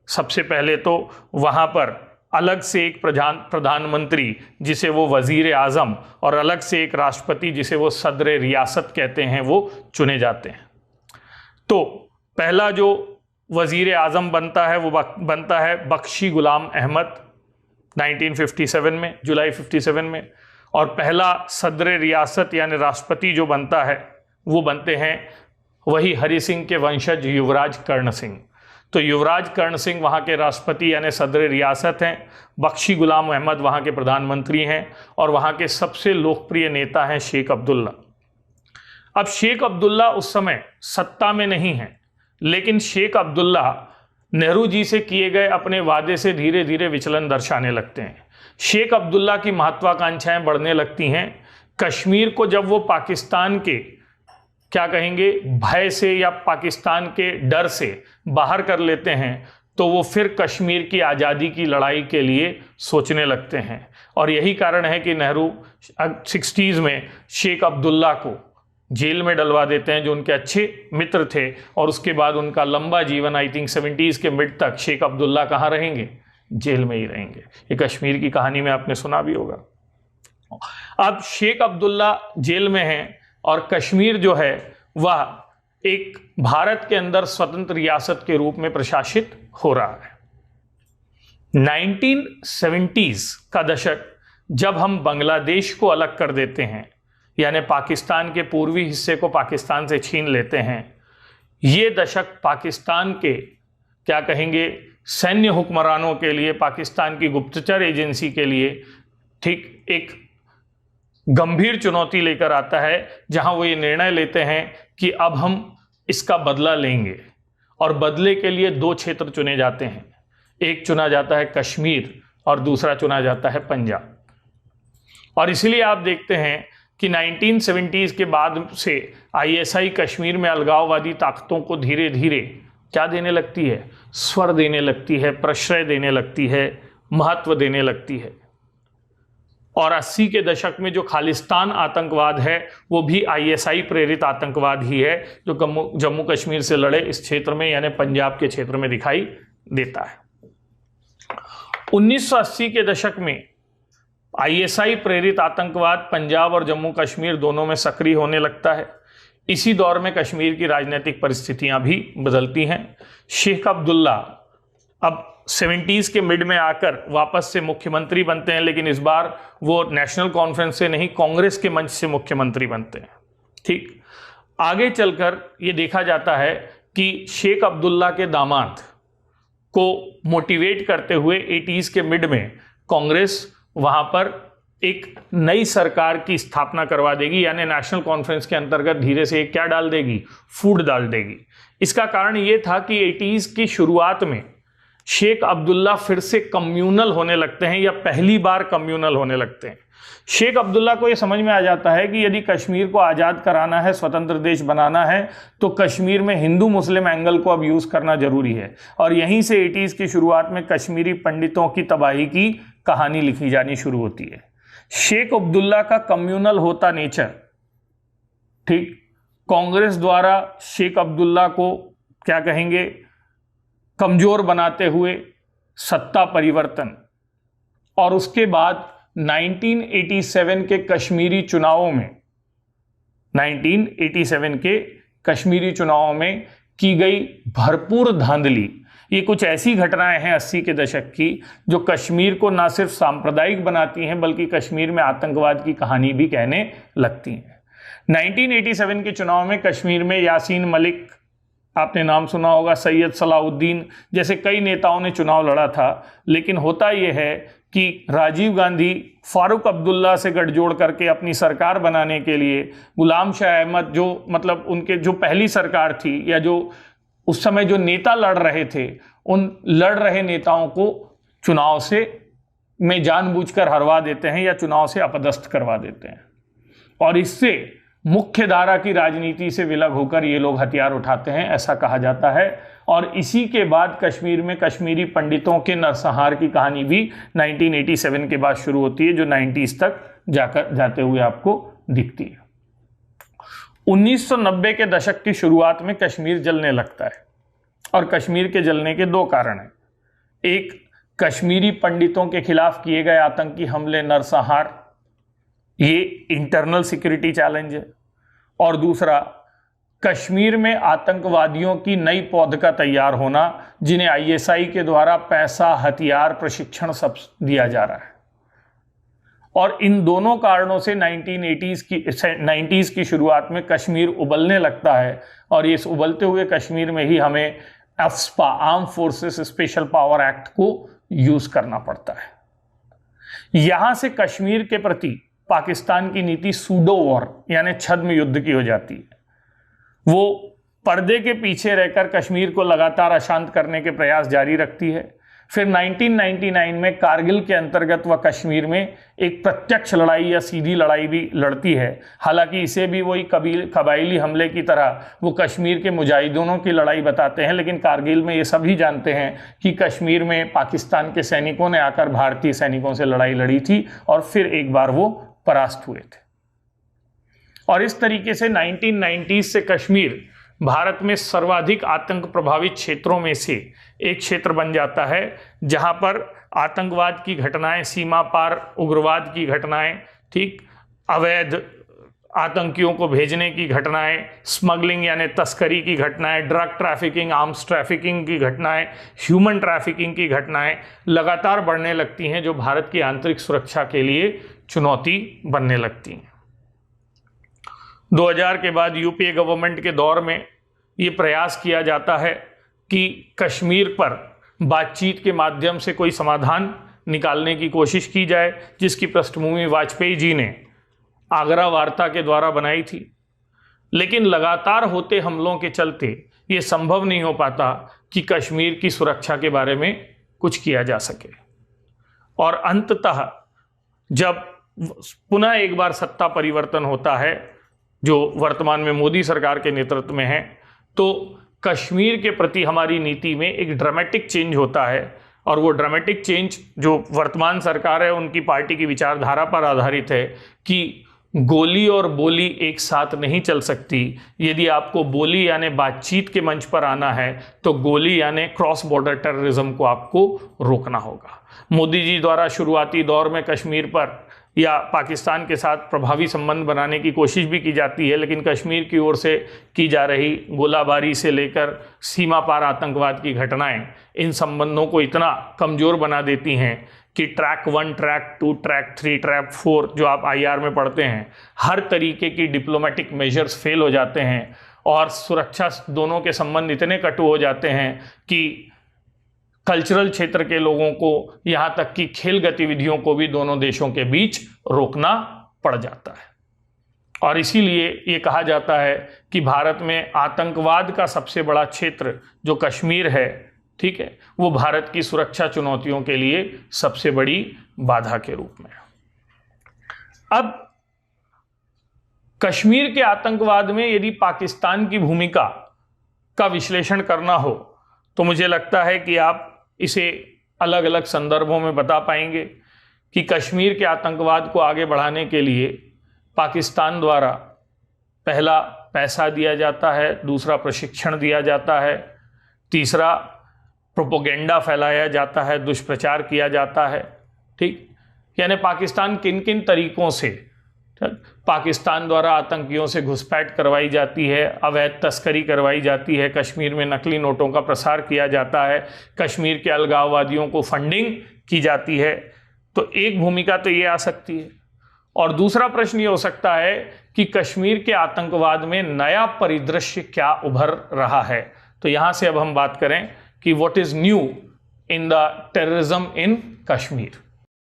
सबसे पहले तो वहाँ पर अलग से एक प्रधानमंत्री जिसे वो वजीर आज़म, और अलग से एक राष्ट्रपति जिसे वो सदर रियासत कहते हैं, वो चुने जाते हैं। तो पहला जो वजीर आज़म बनता है वो बनता है बख्शी गुलाम अहमद 1957 में, जुलाई 57 में, और पहला सदर रियासत यानी राष्ट्रपति जो बनता है वो बनते हैं वही हरि सिंह के वंशज युवराज कर्ण सिंह। तो युवराज कर्ण सिंह वहाँ के राष्ट्रपति यानी सदर रियासत हैं, बख्शी गुलाम अहमद वहाँ के प्रधानमंत्री हैं, और वहाँ के सबसे लोकप्रिय नेता हैं शेख अब्दुल्ला। अब शेख अब्दुल्ला उस समय सत्ता में नहीं है, लेकिन शेख अब्दुल्ला नेहरू जी से किए गए अपने वादे से धीरे धीरे विचलन दर्शाने लगते हैं। शेख अब्दुल्ला की महत्वाकांक्षाएं बढ़ने लगती हैं। कश्मीर को जब वो पाकिस्तान के क्या कहेंगे भय से या पाकिस्तान के डर से बाहर कर लेते हैं, तो वो फिर कश्मीर की आज़ादी की लड़ाई के लिए सोचने लगते हैं। और यही कारण है कि नेहरू 60s में शेख अब्दुल्ला को जेल में डलवा देते हैं, जो उनके अच्छे मित्र थे, और उसके बाद उनका लंबा जीवन, आई थिंक 70s के मिड तक शेख अब्दुल्ला कहाँ रहेंगे, जेल में ही रहेंगे। ये कश्मीर की कहानी में आपने सुना भी होगा। अब शेख अब्दुल्ला जेल में हैं, और कश्मीर जो है वह एक भारत के अंदर स्वतंत्र रियासत के रूप में प्रशासित हो रहा है। 1970s का दशक, जब हम बांग्लादेश को अलग कर देते हैं, यानी पाकिस्तान के पूर्वी हिस्से को पाकिस्तान से छीन लेते हैं, ये दशक पाकिस्तान के क्या कहेंगे सैन्य हुक्मरानों के लिए, पाकिस्तान की गुप्तचर एजेंसी के लिए ठीक एक गंभीर चुनौती लेकर आता है, जहां वो ये निर्णय लेते हैं कि अब हम इसका बदला लेंगे। और बदले के लिए दो क्षेत्र चुने जाते हैं, एक चुना जाता है कश्मीर और दूसरा चुना जाता है पंजाब। और इसलिए आप देखते हैं कि 1970s के बाद से ISI कश्मीर में अलगाववादी ताकतों को धीरे धीरे क्या देने लगती है, स्वर देने लगती है, प्रश्रय देने लगती है, महत्व देने लगती है। और 80 के दशक में जो खालिस्तान आतंकवाद है वो भी आईएसआई प्रेरित आतंकवाद ही है, जो जम्मू कश्मीर से लड़े इस क्षेत्र में यानी पंजाब के क्षेत्र में दिखाई देता है। 1980 के दशक में आईएसआई प्रेरित आतंकवाद पंजाब और जम्मू कश्मीर दोनों में सक्रिय होने लगता है। इसी दौर में कश्मीर की राजनीतिक परिस्थितियां भी बदलती हैं। शेख अब्दुल्ला अब 70s के मिड में आकर वापस से मुख्यमंत्री बनते हैं, लेकिन इस बार वो नेशनल कॉन्फ्रेंस से नहीं, कांग्रेस के मंच से मुख्यमंत्री बनते हैं। ठीक, आगे चलकर ये देखा जाता है कि शेख अब्दुल्ला के दामाद को मोटिवेट करते हुए 80s के मिड में कांग्रेस वहां पर एक नई सरकार की स्थापना करवा देगी, यानी नेशनल कॉन्फ्रेंस के अंतर्गत धीरे से क्या डाल देगी, फूट डाल देगी। इसका कारण यह था कि 80s की शुरुआत में शेख अब्दुल्ला फिर से कम्यूनल होने लगते हैं, या पहली बार कम्यूनल होने लगते हैं। शेख अब्दुल्ला को यह समझ में आ जाता है कि यदि कश्मीर को आज़ाद कराना है, स्वतंत्र देश बनाना है, तो कश्मीर में हिंदू मुस्लिम एंगल को अब यूज़ करना जरूरी है। और यहीं से 80s की शुरुआत में कश्मीरी पंडितों की तबाही की कहानी लिखी जानी शुरू होती है। शेख अब्दुल्ला का कम्यूनल होता नेचर, ठीक, कांग्रेस द्वारा शेख अब्दुल्ला को क्या कहेंगे, कमजोर बनाते हुए सत्ता परिवर्तन, और उसके बाद 1987 के कश्मीरी चुनावों में 1987 के कश्मीरी चुनावों में की गई भरपूर धांधली, ये कुछ ऐसी घटनाएं हैं 80 के दशक की जो कश्मीर को ना सिर्फ सांप्रदायिक बनाती हैं बल्कि कश्मीर में आतंकवाद की कहानी भी कहने लगती हैं। 1987 के चुनाव में कश्मीर में यासीन मलिक, आपने नाम सुना होगा, सैयद सलाउद्दीन जैसे कई नेताओं ने चुनाव लड़ा था, लेकिन होता यह है कि राजीव गांधी फारूक अब्दुल्ला से गठजोड़ करके अपनी सरकार बनाने के लिए गुलाम शाह अहमद, जो मतलब उनके जो पहली सरकार थी, या जो उस समय जो नेता लड़ रहे थे, उन लड़ रहे नेताओं को चुनाव से में जानबूझकर हरवा देते हैं या चुनाव से अपदस्थ करवा देते हैं, और इससे मुख्य धारा की राजनीति से विलग होकर ये लोग हथियार उठाते हैं, ऐसा कहा जाता है। और इसी के बाद कश्मीर में कश्मीरी पंडितों के नरसंहार की कहानी भी 1987 के बाद शुरू होती है, जो 90s तक जाते हुए आपको दिखती है। 1990 के दशक की शुरुआत में कश्मीर जलने लगता है, और कश्मीर के जलने के दो कारण हैं। एक, कश्मीरी पंडितों के खिलाफ किए गए आतंकी हमले, नरसंहार, ये इंटरनल सिक्योरिटी चैलेंज है। और दूसरा, कश्मीर में आतंकवादियों की नई पौध का तैयार होना, जिन्हें आईएसआई के द्वारा पैसा, हथियार, प्रशिक्षण सब दिया जा रहा है। और इन दोनों कारणों से 90s की शुरुआत में कश्मीर उबलने लगता है, और इस उबलते हुए कश्मीर में ही हमें AFSPA, arm forces special power act को यूज करना पड़ता है। यहां से कश्मीर के प्रति पाकिस्तान की नीति सूडो वॉर यानी छद्म युद्ध की हो जाती है। वो पर्दे के पीछे रहकर कश्मीर को लगातार अशांत करने के प्रयास जारी रखती है। फिर 1999 में कारगिल के अंतर्गत वह कश्मीर में एक प्रत्यक्ष लड़ाई या सीधी लड़ाई भी लड़ती है। हालांकि इसे भी वही कबायली हमले की तरह वो कश्मीर के मुजाहिदीनों की लड़ाई बताते हैं, लेकिन कारगिल में ये सभी जानते हैं कि कश्मीर में पाकिस्तान के सैनिकों ने आकर भारतीय सैनिकों से लड़ाई लड़ी थी और फिर एक बार वो परास्त हुए थे। और इस तरीके से 1990s से कश्मीर भारत में सर्वाधिक आतंक प्रभावित क्षेत्रों में से एक क्षेत्र बन जाता है, जहां पर आतंकवाद की घटनाएं, सीमा पार उग्रवाद की घटनाएं, ठीक, अवैध आतंकियों को भेजने की घटनाएं, स्मगलिंग यानी तस्करी की घटनाएं, ड्रग ट्रैफिकिंग, आर्म्स ट्रैफिकिंग की घटनाएं, ह्यूमन ट्रैफिकिंग की घटनाएं लगातार बढ़ने लगती हैं, जो भारत की आंतरिक सुरक्षा के लिए चुनौती बनने लगती हैं। 2000 के बाद यूपीए गवर्नमेंट के दौर में ये प्रयास किया जाता है कि कश्मीर पर बातचीत के माध्यम से कोई समाधान निकालने की कोशिश की जाए, जिसकी पृष्ठभूमि वाजपेयी जी ने आगरा वार्ता के द्वारा बनाई थी। लेकिन लगातार होते हमलों के चलते ये संभव नहीं हो पाता कि कश्मीर की सुरक्षा के बारे में कुछ किया जा सके। और अंततः जब पुनः एक बार सत्ता परिवर्तन होता है, जो वर्तमान में मोदी सरकार के नेतृत्व में है, तो कश्मीर के प्रति हमारी नीति में एक ड्रामेटिक चेंज होता है और वो ड्रामेटिक चेंज जो वर्तमान सरकार है उनकी पार्टी की विचारधारा पर आधारित है कि गोली और बोली एक साथ नहीं चल सकती। यदि आपको बोली यानी बातचीत के मंच पर आना है तो गोली यानी क्रॉस बॉर्डर टेररिज्म को आपको रोकना होगा। मोदी जी द्वारा शुरुआती दौर में कश्मीर पर या पाकिस्तान के साथ प्रभावी संबंध बनाने की कोशिश भी की जाती है, लेकिन कश्मीर की ओर से की जा रही गोलाबारी से लेकर सीमा पार आतंकवाद की घटनाएं इन संबंधों को इतना कमज़ोर बना देती हैं कि ट्रैक 1, ट्रैक 2, ट्रैक 3, ट्रैक 4 जो आप IR में पढ़ते हैं, हर तरीके की डिप्लोमेटिक मेजर्स फेल हो जाते हैं और सुरक्षा दोनों के संबंध इतने कटु हो जाते हैं कि कल्चरल क्षेत्र के लोगों को यहाँ तक कि खेल गतिविधियों को भी दोनों देशों के बीच रोकना पड़ जाता है। और इसीलिए ये कहा जाता है कि भारत में आतंकवाद का सबसे बड़ा क्षेत्र जो कश्मीर है, ठीक है, वो भारत की सुरक्षा चुनौतियों के लिए सबसे बड़ी बाधा के रूप में। अब कश्मीर के आतंकवाद में यदि पाकिस्तान की भूमिका का विश्लेषण करना हो तो मुझे लगता है कि आप इसे अलग अलग संदर्भों में बता पाएंगे कि कश्मीर के आतंकवाद को आगे बढ़ाने के लिए पाकिस्तान द्वारा पहला पैसा दिया जाता है, दूसरा प्रशिक्षण दिया जाता है, तीसरा प्रोपोगेंडा फैलाया जाता है, दुष्प्रचार किया जाता है। ठीक, यानी पाकिस्तान किन किन तरीकों से पाकिस्तान द्वारा आतंकियों से घुसपैठ करवाई जाती है, अवैध तस्करी करवाई जाती है, कश्मीर में नकली नोटों का प्रसार किया जाता है, कश्मीर के अलगाववादियों को फंडिंग की जाती है। तो एक भूमिका तो ये आ सकती है। और दूसरा प्रश्न ये हो सकता है कि कश्मीर के आतंकवाद में नया परिदृश्य क्या उभर रहा है। तो यहां से अब हम बात करें कि what is new in the terrorism in Kashmir.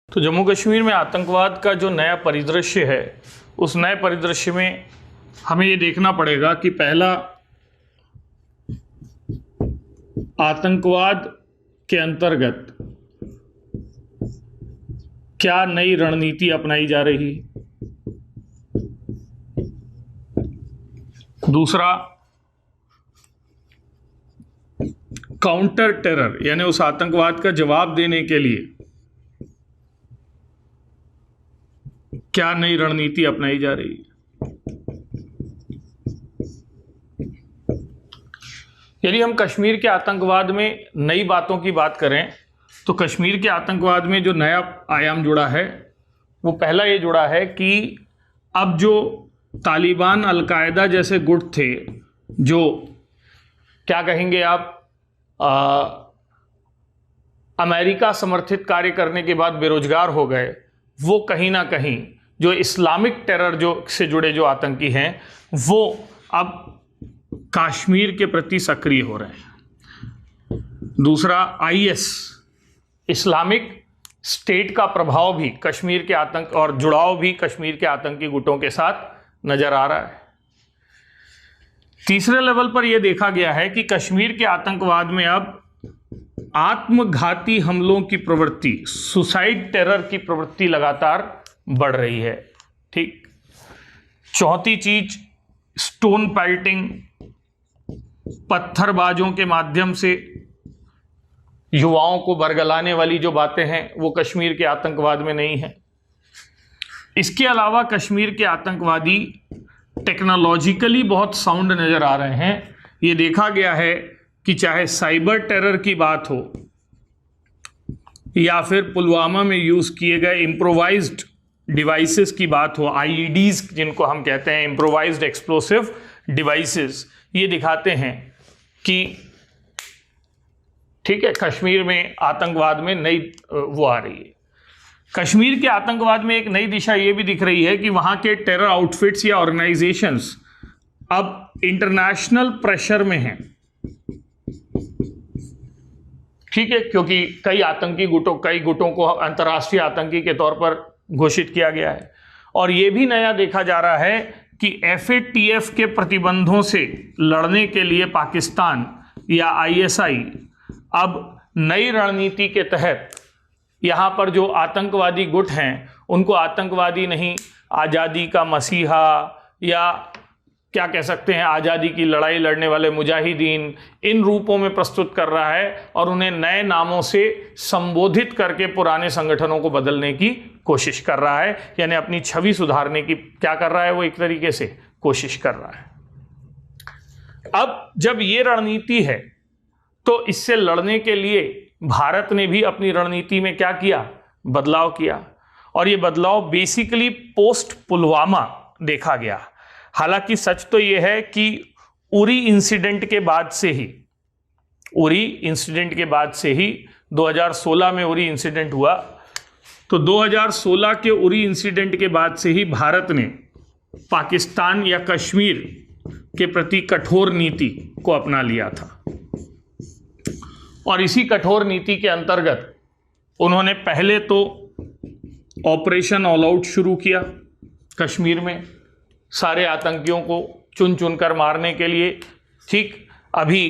तो जम्मू कश्मीर में आतंकवाद का जो नया परिदृश्य है, उस नए परिदृश्य में हमें ये देखना पड़ेगा कि पहला, आतंकवाद के अंतर्गत क्या नई रणनीति अपनाई जा रही है। दूसरा, काउंटर टेरर यानी उस आतंकवाद का जवाब देने के लिए क्या नई रणनीति अपनाई जा रही है। यदि हम कश्मीर के आतंकवाद में नई बातों की बात करें तो कश्मीर के आतंकवाद में जो नया आयाम जुड़ा है वो पहला ये जुड़ा है कि अब जो तालिबान, अलकायदा जैसे गुट थे जो क्या कहेंगे आप, अमेरिका समर्थित कार्य करने के बाद बेरोजगार हो गए, वो कहीं ना कहीं जो इस्लामिक टेरर जो से जुड़े जो आतंकी हैं वो अब कश्मीर के प्रति सक्रिय हो रहे हैं। दूसरा, IS, इस्लामिक स्टेट का प्रभाव भी कश्मीर के आतंक और जुड़ाव भी कश्मीर के आतंकी गुटों के साथ नजर आ रहा है। तीसरे लेवल पर यह देखा गया है कि कश्मीर के आतंकवाद में अब आत्मघाती हमलों की प्रवृत्ति, सुसाइड टेरर की प्रवृत्ति लगातार बढ़ रही है। ठीक, चौथी चीज, स्टोन पेल्टिंग, पत्थरबाजों के माध्यम से युवाओं को बरगलाने वाली जो बातें हैं वो कश्मीर के आतंकवाद में नहीं है। इसके अलावा कश्मीर के आतंकवादी टेक्नोलॉजिकली बहुत साउंड नजर आ रहे हैं। ये देखा गया है कि चाहे साइबर टेरर की बात हो या फिर पुलवामा में यूज किए गए इम्प्रोवाइज्ड डिवाइसेस की बात हो, IEDs जिनको हम कहते हैं, इम्प्रोवाइज्ड एक्सप्लोसिव डिवाइसेस, ये दिखाते हैं कि ठीक है, कश्मीर में आतंकवाद में नई वो आ रही है। कश्मीर के आतंकवाद में एक नई दिशा ये भी दिख रही है कि वहां के टेरर आउटफिट्स या ऑर्गेनाइजेशंस अब इंटरनेशनल प्रेशर में हैं। ठीक है, क्योंकि कई गुटों को अंतर्राष्ट्रीय आतंकी के तौर पर घोषित किया गया है। और यह भी नया देखा जा रहा है कि FATF के प्रतिबंधों से लड़ने के लिए पाकिस्तान या ISI अब नई रणनीति के तहत यहाँ पर जो आतंकवादी गुट हैं उनको आतंकवादी नहीं, आज़ादी का मसीहा या क्या कह सकते हैं, आज़ादी की लड़ाई लड़ने वाले मुजाहिदीन, इन रूपों में प्रस्तुत कर रहा है और उन्हें नए नामों से संबोधित करके पुराने संगठनों को बदलने की कोशिश कर रहा है, यानी अपनी छवि सुधारने की क्या कर रहा है, वो एक तरीके से कोशिश कर रहा है। अब जब ये रणनीति है तो इससे लड़ने के लिए भारत ने भी अपनी रणनीति में क्या किया, बदलाव किया, और ये बदलाव बेसिकली पोस्ट पुलवामा देखा गया। हालांकि सच तो यह है कि उरी इंसिडेंट के बाद से ही 2016 में उरी इंसिडेंट हुआ, तो 2016 के उरी इंसिडेंट के बाद से ही भारत ने पाकिस्तान या कश्मीर के प्रति कठोर नीति को अपना लिया था। और इसी कठोर नीति के अंतर्गत उन्होंने पहले तो ऑपरेशन ऑल आउट शुरू किया कश्मीर में, सारे आतंकियों को चुन चुन कर मारने के लिए। ठीक अभी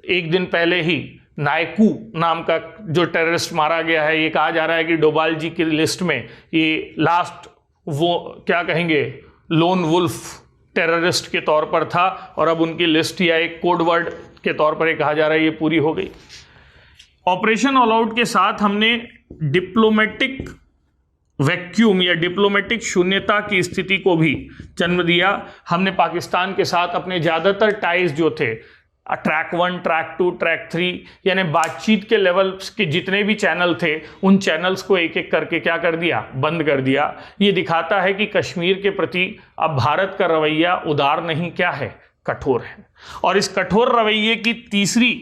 एक दिन पहले ही नायकू नाम का जो टेररिस्ट मारा गया है, ये कहा जा रहा है कि डोभाल जी की लिस्ट में ये लास्ट, वो क्या कहेंगे, लोन वुल्फ टेररिस्ट के तौर पर था, और अब उनकी लिस्ट या एक कोड वर्ड के तौर पर ये कहा जा रहा है ये पूरी हो गई। ऑपरेशन ऑल आउट के साथ हमने डिप्लोमेटिक वैक्यूम या डिप्लोमेटिक शून्यता की स्थिति को भी जन्म दिया। हमने पाकिस्तान के साथ अपने ज़्यादातर टाइज जो थे, ट्रैक 1, ट्रैक 2, ट्रैक 3, यानी बातचीत के लेवल के जितने भी चैनल थे, उन चैनल्स को एक एक करके क्या कर दिया, बंद कर दिया। ये दिखाता है कि कश्मीर के प्रति अब भारत का रवैया उदार नहीं, क्या है, कठोर है। और इस कठोर रवैये की तीसरी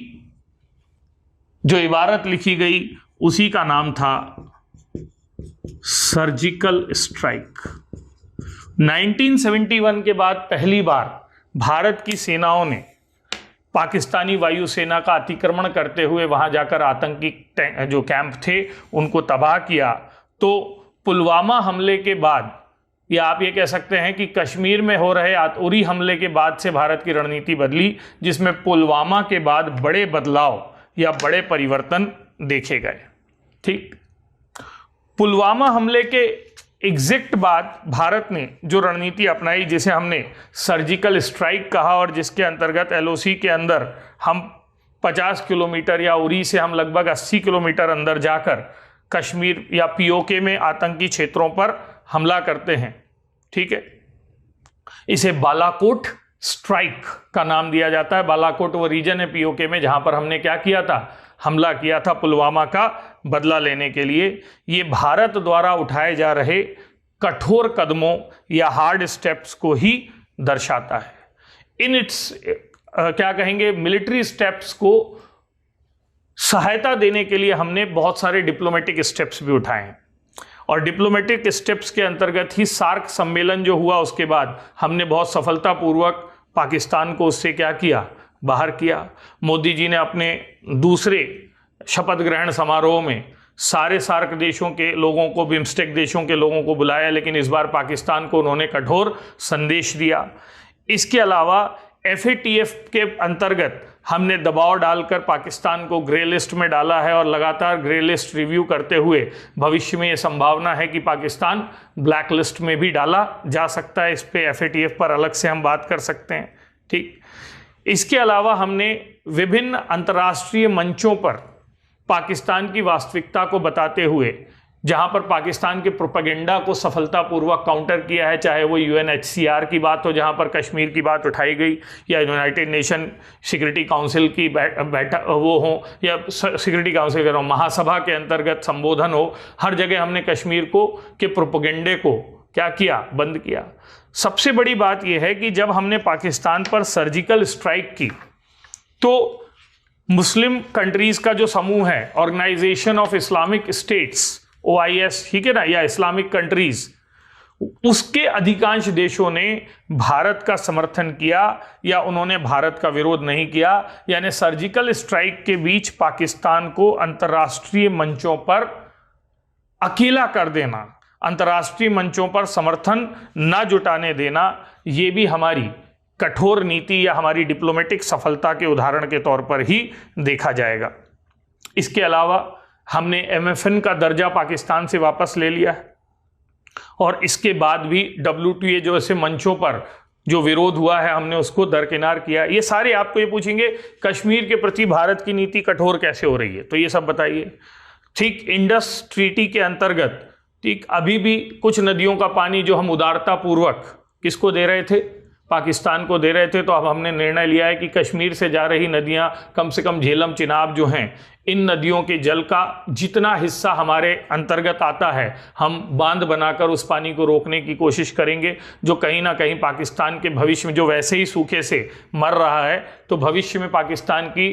जो इबारत लिखी गई उसी का नाम था सर्जिकल स्ट्राइक। 1971 के बाद पहली बार भारत की सेनाओं ने पाकिस्तानी वायुसेना का अतिक्रमण करते हुए वहां जाकर आतंकी जो कैंप थे उनको तबाह किया। तो पुलवामा हमले के बाद, या आप ये कह सकते हैं कि कश्मीर में हो रहे उरी हमले के बाद से भारत की रणनीति बदली, जिसमें पुलवामा के बाद बड़े बदलाव या बड़े परिवर्तन देखे गए। ठीक, पुलवामा हमले के एग्जैक्ट बाद भारत ने जो रणनीति अपनाई, जिसे हमने सर्जिकल स्ट्राइक कहा, और जिसके अंतर्गत LOC के अंदर हम 50 किलोमीटर या उरी से हम लगभग 80 किलोमीटर अंदर जाकर कश्मीर या POK में आतंकी क्षेत्रों पर हमला करते हैं। ठीक है, इसे बालाकोट स्ट्राइक का नाम दिया जाता है। बालाकोट वो रीजन है POK में जहां पर हमने क्या किया था, हमला किया था पुलवामा का बदला लेने के लिए। ये भारत द्वारा उठाए जा रहे कठोर कदमों या हार्ड स्टेप्स को ही दर्शाता है। इन इट्स क्या कहेंगे, मिलिट्री स्टेप्स को सहायता देने के लिए हमने बहुत सारे डिप्लोमेटिक स्टेप्स भी उठाए हैं, और डिप्लोमेटिक स्टेप्स के अंतर्गत ही सार्क सम्मेलन जो हुआ उसके बाद हमने बहुत सफलतापूर्वक पाकिस्तान को उससे क्या किया, बाहर किया। मोदी जी ने अपने दूसरे शपथ ग्रहण समारोह में सारे सार्क देशों के लोगों को, बिम्स्टेक देशों के लोगों को बुलाया, लेकिन इस बार पाकिस्तान को उन्होंने कठोर संदेश दिया। इसके अलावा FATF के अंतर्गत हमने दबाव डालकर पाकिस्तान को ग्रे लिस्ट में डाला है, और लगातार ग्रे लिस्ट रिव्यू करते हुए भविष्य में ये संभावना है कि पाकिस्तान ब्लैक लिस्ट में भी डाला जा सकता है। इस पे FATF पर अलग से हम बात कर सकते हैं। ठीक, इसके अलावा हमने विभिन्न अंतर्राष्ट्रीय मंचों पर पाकिस्तान की वास्तविकता को बताते हुए, जहां पर पाकिस्तान के प्रोपेगेंडा को सफलतापूर्वक काउंटर किया है, चाहे वो UNHCR की बात हो जहां पर कश्मीर की बात उठाई गई, या यूनाइटेड नेशन सिक्योरिटी काउंसिल की बैठक वो हो, या सिक्योरिटी काउंसिल कह रहा हूँ, महासभा के अंतर्गत संबोधन हो, हर जगह हमने कश्मीर को के प्रोपेगेंडे को क्या किया, बंद किया। सबसे बड़ी बात यह है कि जब हमने पाकिस्तान पर सर्जिकल स्ट्राइक की, तो मुस्लिम कंट्रीज का जो समूह है, organisation of Islamic states, OIS, ठीक है ना, या इस्लामिक कंट्रीज, उसके अधिकांश देशों ने भारत का समर्थन किया या उन्होंने भारत का विरोध नहीं किया। यानी सर्जिकल स्ट्राइक के बीच पाकिस्तान को अंतर्राष्ट्रीय मंचों पर अकेला कर देना, अंतर्राष्ट्रीय मंचों पर समर्थन न जुटाने देना, ये भी हमारी कठोर नीति या हमारी डिप्लोमेटिक सफलता के उदाहरण के तौर पर ही देखा जाएगा। इसके अलावा हमने MFN का दर्जा पाकिस्तान से वापस ले लिया है, और इसके बाद भी WTA जैसे मंचों पर जो विरोध हुआ है हमने उसको दरकिनार किया। ये सारे आपको ये पूछेंगे कश्मीर के प्रति भारत की नीति कठोर कैसे हो रही है, तो ये सब बताइए। ठीक, इंडस ट्रीटी के अंतर्गत ठीक अभी भी कुछ नदियों का पानी जो हम उदारता पूर्वक किसको दे रहे थे, पाकिस्तान को दे रहे थे, तो अब हमने निर्णय लिया है कि कश्मीर से जा रही नदियां, कम से कम झेलम चिनाब जो हैं, इन नदियों के जल का जितना हिस्सा हमारे अंतर्गत आता है हम बांध बनाकर उस पानी को रोकने की कोशिश करेंगे, जो कहीं ना कहीं पाकिस्तान के भविष्य में, जो वैसे ही सूखे से मर रहा है, तो भविष्य में पाकिस्तान की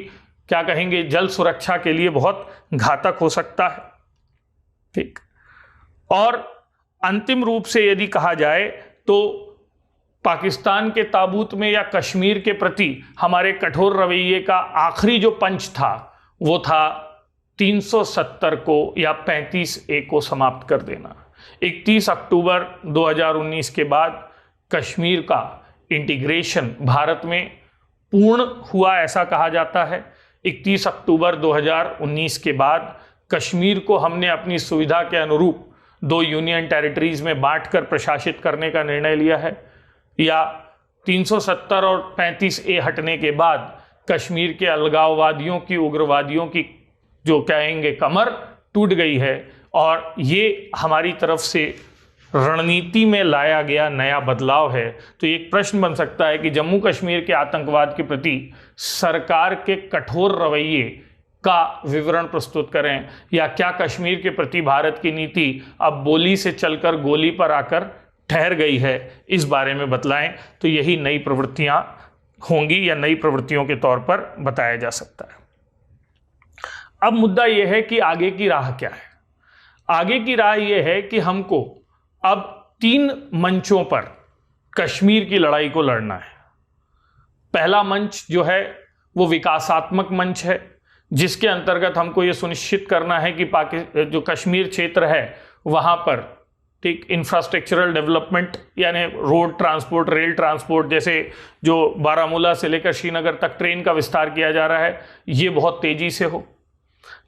क्या कहेंगे जल सुरक्षा के लिए बहुत घातक हो सकता है। ठीक, और अंतिम रूप से यदि कहा जाए तो पाकिस्तान के ताबूत में या कश्मीर के प्रति हमारे कठोर रवैये का आखिरी जो पंच था वो था 370 को या 35A को समाप्त कर देना। 31 अक्टूबर 2019 के बाद कश्मीर का इंटीग्रेशन भारत में पूर्ण हुआ ऐसा कहा जाता है। 31 अक्टूबर 2019 के बाद कश्मीर को हमने अपनी सुविधा के अनुरूप 2 यूनियन टेरिटरीज में बांटकर प्रशासित करने का निर्णय लिया है, या 370 और 35A हटने के बाद कश्मीर के अलगाववादियों की, उग्रवादियों की जो कहेंगे कमर टूट गई है, और ये हमारी तरफ से रणनीति में लाया गया नया बदलाव है। तो एक प्रश्न बन सकता है कि जम्मू कश्मीर के आतंकवाद के प्रति सरकार के कठोर रवैये का विवरण प्रस्तुत करें, या क्या कश्मीर के प्रति भारत की नीति अब बोली से चलकर गोली पर आकर ठहर गई है, इस बारे में बतलाएं। तो यही नई प्रवृत्तियां होंगी या नई प्रवृत्तियों के तौर पर बताया जा सकता है। अब मुद्दा यह है कि आगे की राह क्या है। आगे की राह यह है कि हमको अब 3 मंचों पर कश्मीर की लड़ाई को लड़ना है। पहला मंच जो है वो विकासात्मक मंच है, जिसके अंतर्गत हमको ये सुनिश्चित करना है कि जो कश्मीर क्षेत्र है वहां पर ठीक इंफ्रास्ट्रक्चरल डेवलपमेंट, यानी रोड ट्रांसपोर्ट, रेल ट्रांसपोर्ट, जैसे जो बारामूला से लेकर श्रीनगर तक ट्रेन का विस्तार किया जा रहा है, ये बहुत तेजी से हो।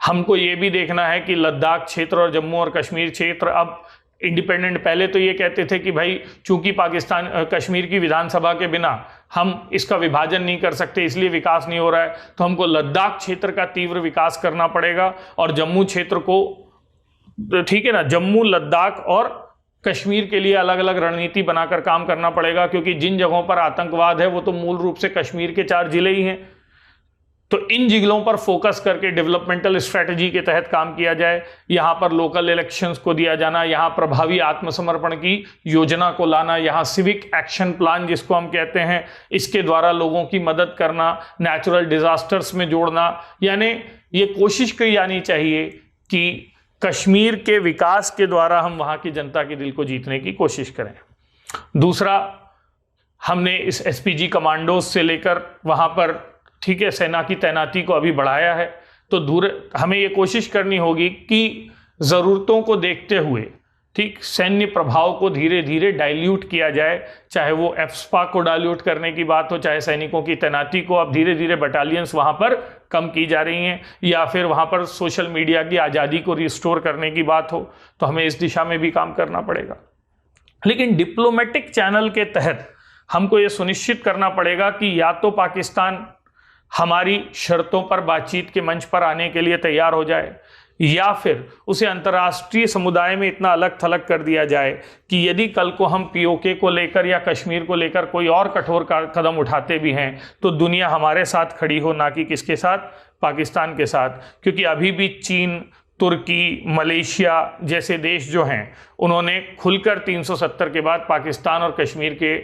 हमको ये भी देखना है कि लद्दाख क्षेत्र और जम्मू और कश्मीर क्षेत्र अब इंडिपेंडेंट, पहले तो ये कहते थे कि भाई चूंकि पाकिस्तान कश्मीर की विधानसभा के बिना हम इसका विभाजन नहीं कर सकते, इसलिए विकास नहीं हो रहा है, तो हमको लद्दाख क्षेत्र का तीव्र विकास करना पड़ेगा, और जम्मू क्षेत्र को, ठीक है ना, जम्मू, लद्दाख और कश्मीर के लिए अलग अलग रणनीति बनाकर काम करना पड़ेगा, क्योंकि जिन जगहों पर आतंकवाद है वो तो मूल रूप से कश्मीर के 4 जिले ही हैं। तो इन जिलों पर फोकस करके डेवलपमेंटल स्ट्रेटजी के तहत काम किया जाए। यहां पर लोकल इलेक्शंस को दिया जाना, यहां प्रभावी आत्मसमर्पण की योजना को लाना, यहां सिविक एक्शन प्लान जिसको हम कहते हैं, इसके द्वारा लोगों की मदद करना, नेचुरल डिजास्टर्स में जोड़ना, यानी ये कोशिश की जानी चाहिए कि कश्मीर के विकास के द्वारा हम वहां की जनता के दिल को जीतने की कोशिश करें। दूसरा, हमने इस एसपीजी कमांडोज से लेकर वहां पर, ठीक है, सेना की तैनाती को अभी बढ़ाया है। तो हमें ये कोशिश करनी होगी कि ज़रूरतों को देखते हुए, ठीक, सैन्य प्रभाव को धीरे धीरे डाइल्यूट किया जाए, चाहे वो एफस्पा को डाइल्यूट करने की बात हो, चाहे सैनिकों की तैनाती को अब धीरे धीरे बटालियंस वहाँ पर कम की जा रही हैं, या फिर वहाँ पर सोशल मीडिया की आज़ादी को रिस्टोर करने की बात हो, तो हमें इस दिशा में भी काम करना पड़ेगा। लेकिन डिप्लोमेटिक चैनल के तहत हमको ये सुनिश्चित करना पड़ेगा कि या तो पाकिस्तान हमारी शर्तों पर बातचीत के मंच पर आने के लिए तैयार हो जाए, या फिर उसे अंतर्राष्ट्रीय समुदाय में इतना अलग थलग कर दिया जाए कि यदि कल को हम पीओके को लेकर या कश्मीर को लेकर कोई और कठोर कदम उठाते भी हैं तो दुनिया हमारे साथ खड़ी हो, ना कि किसके साथ, पाकिस्तान के साथ। क्योंकि अभी भी चीन, तुर्की, मलेशिया जैसे देश जो हैं उन्होंने खुलकर 370 के बाद पाकिस्तान और कश्मीर के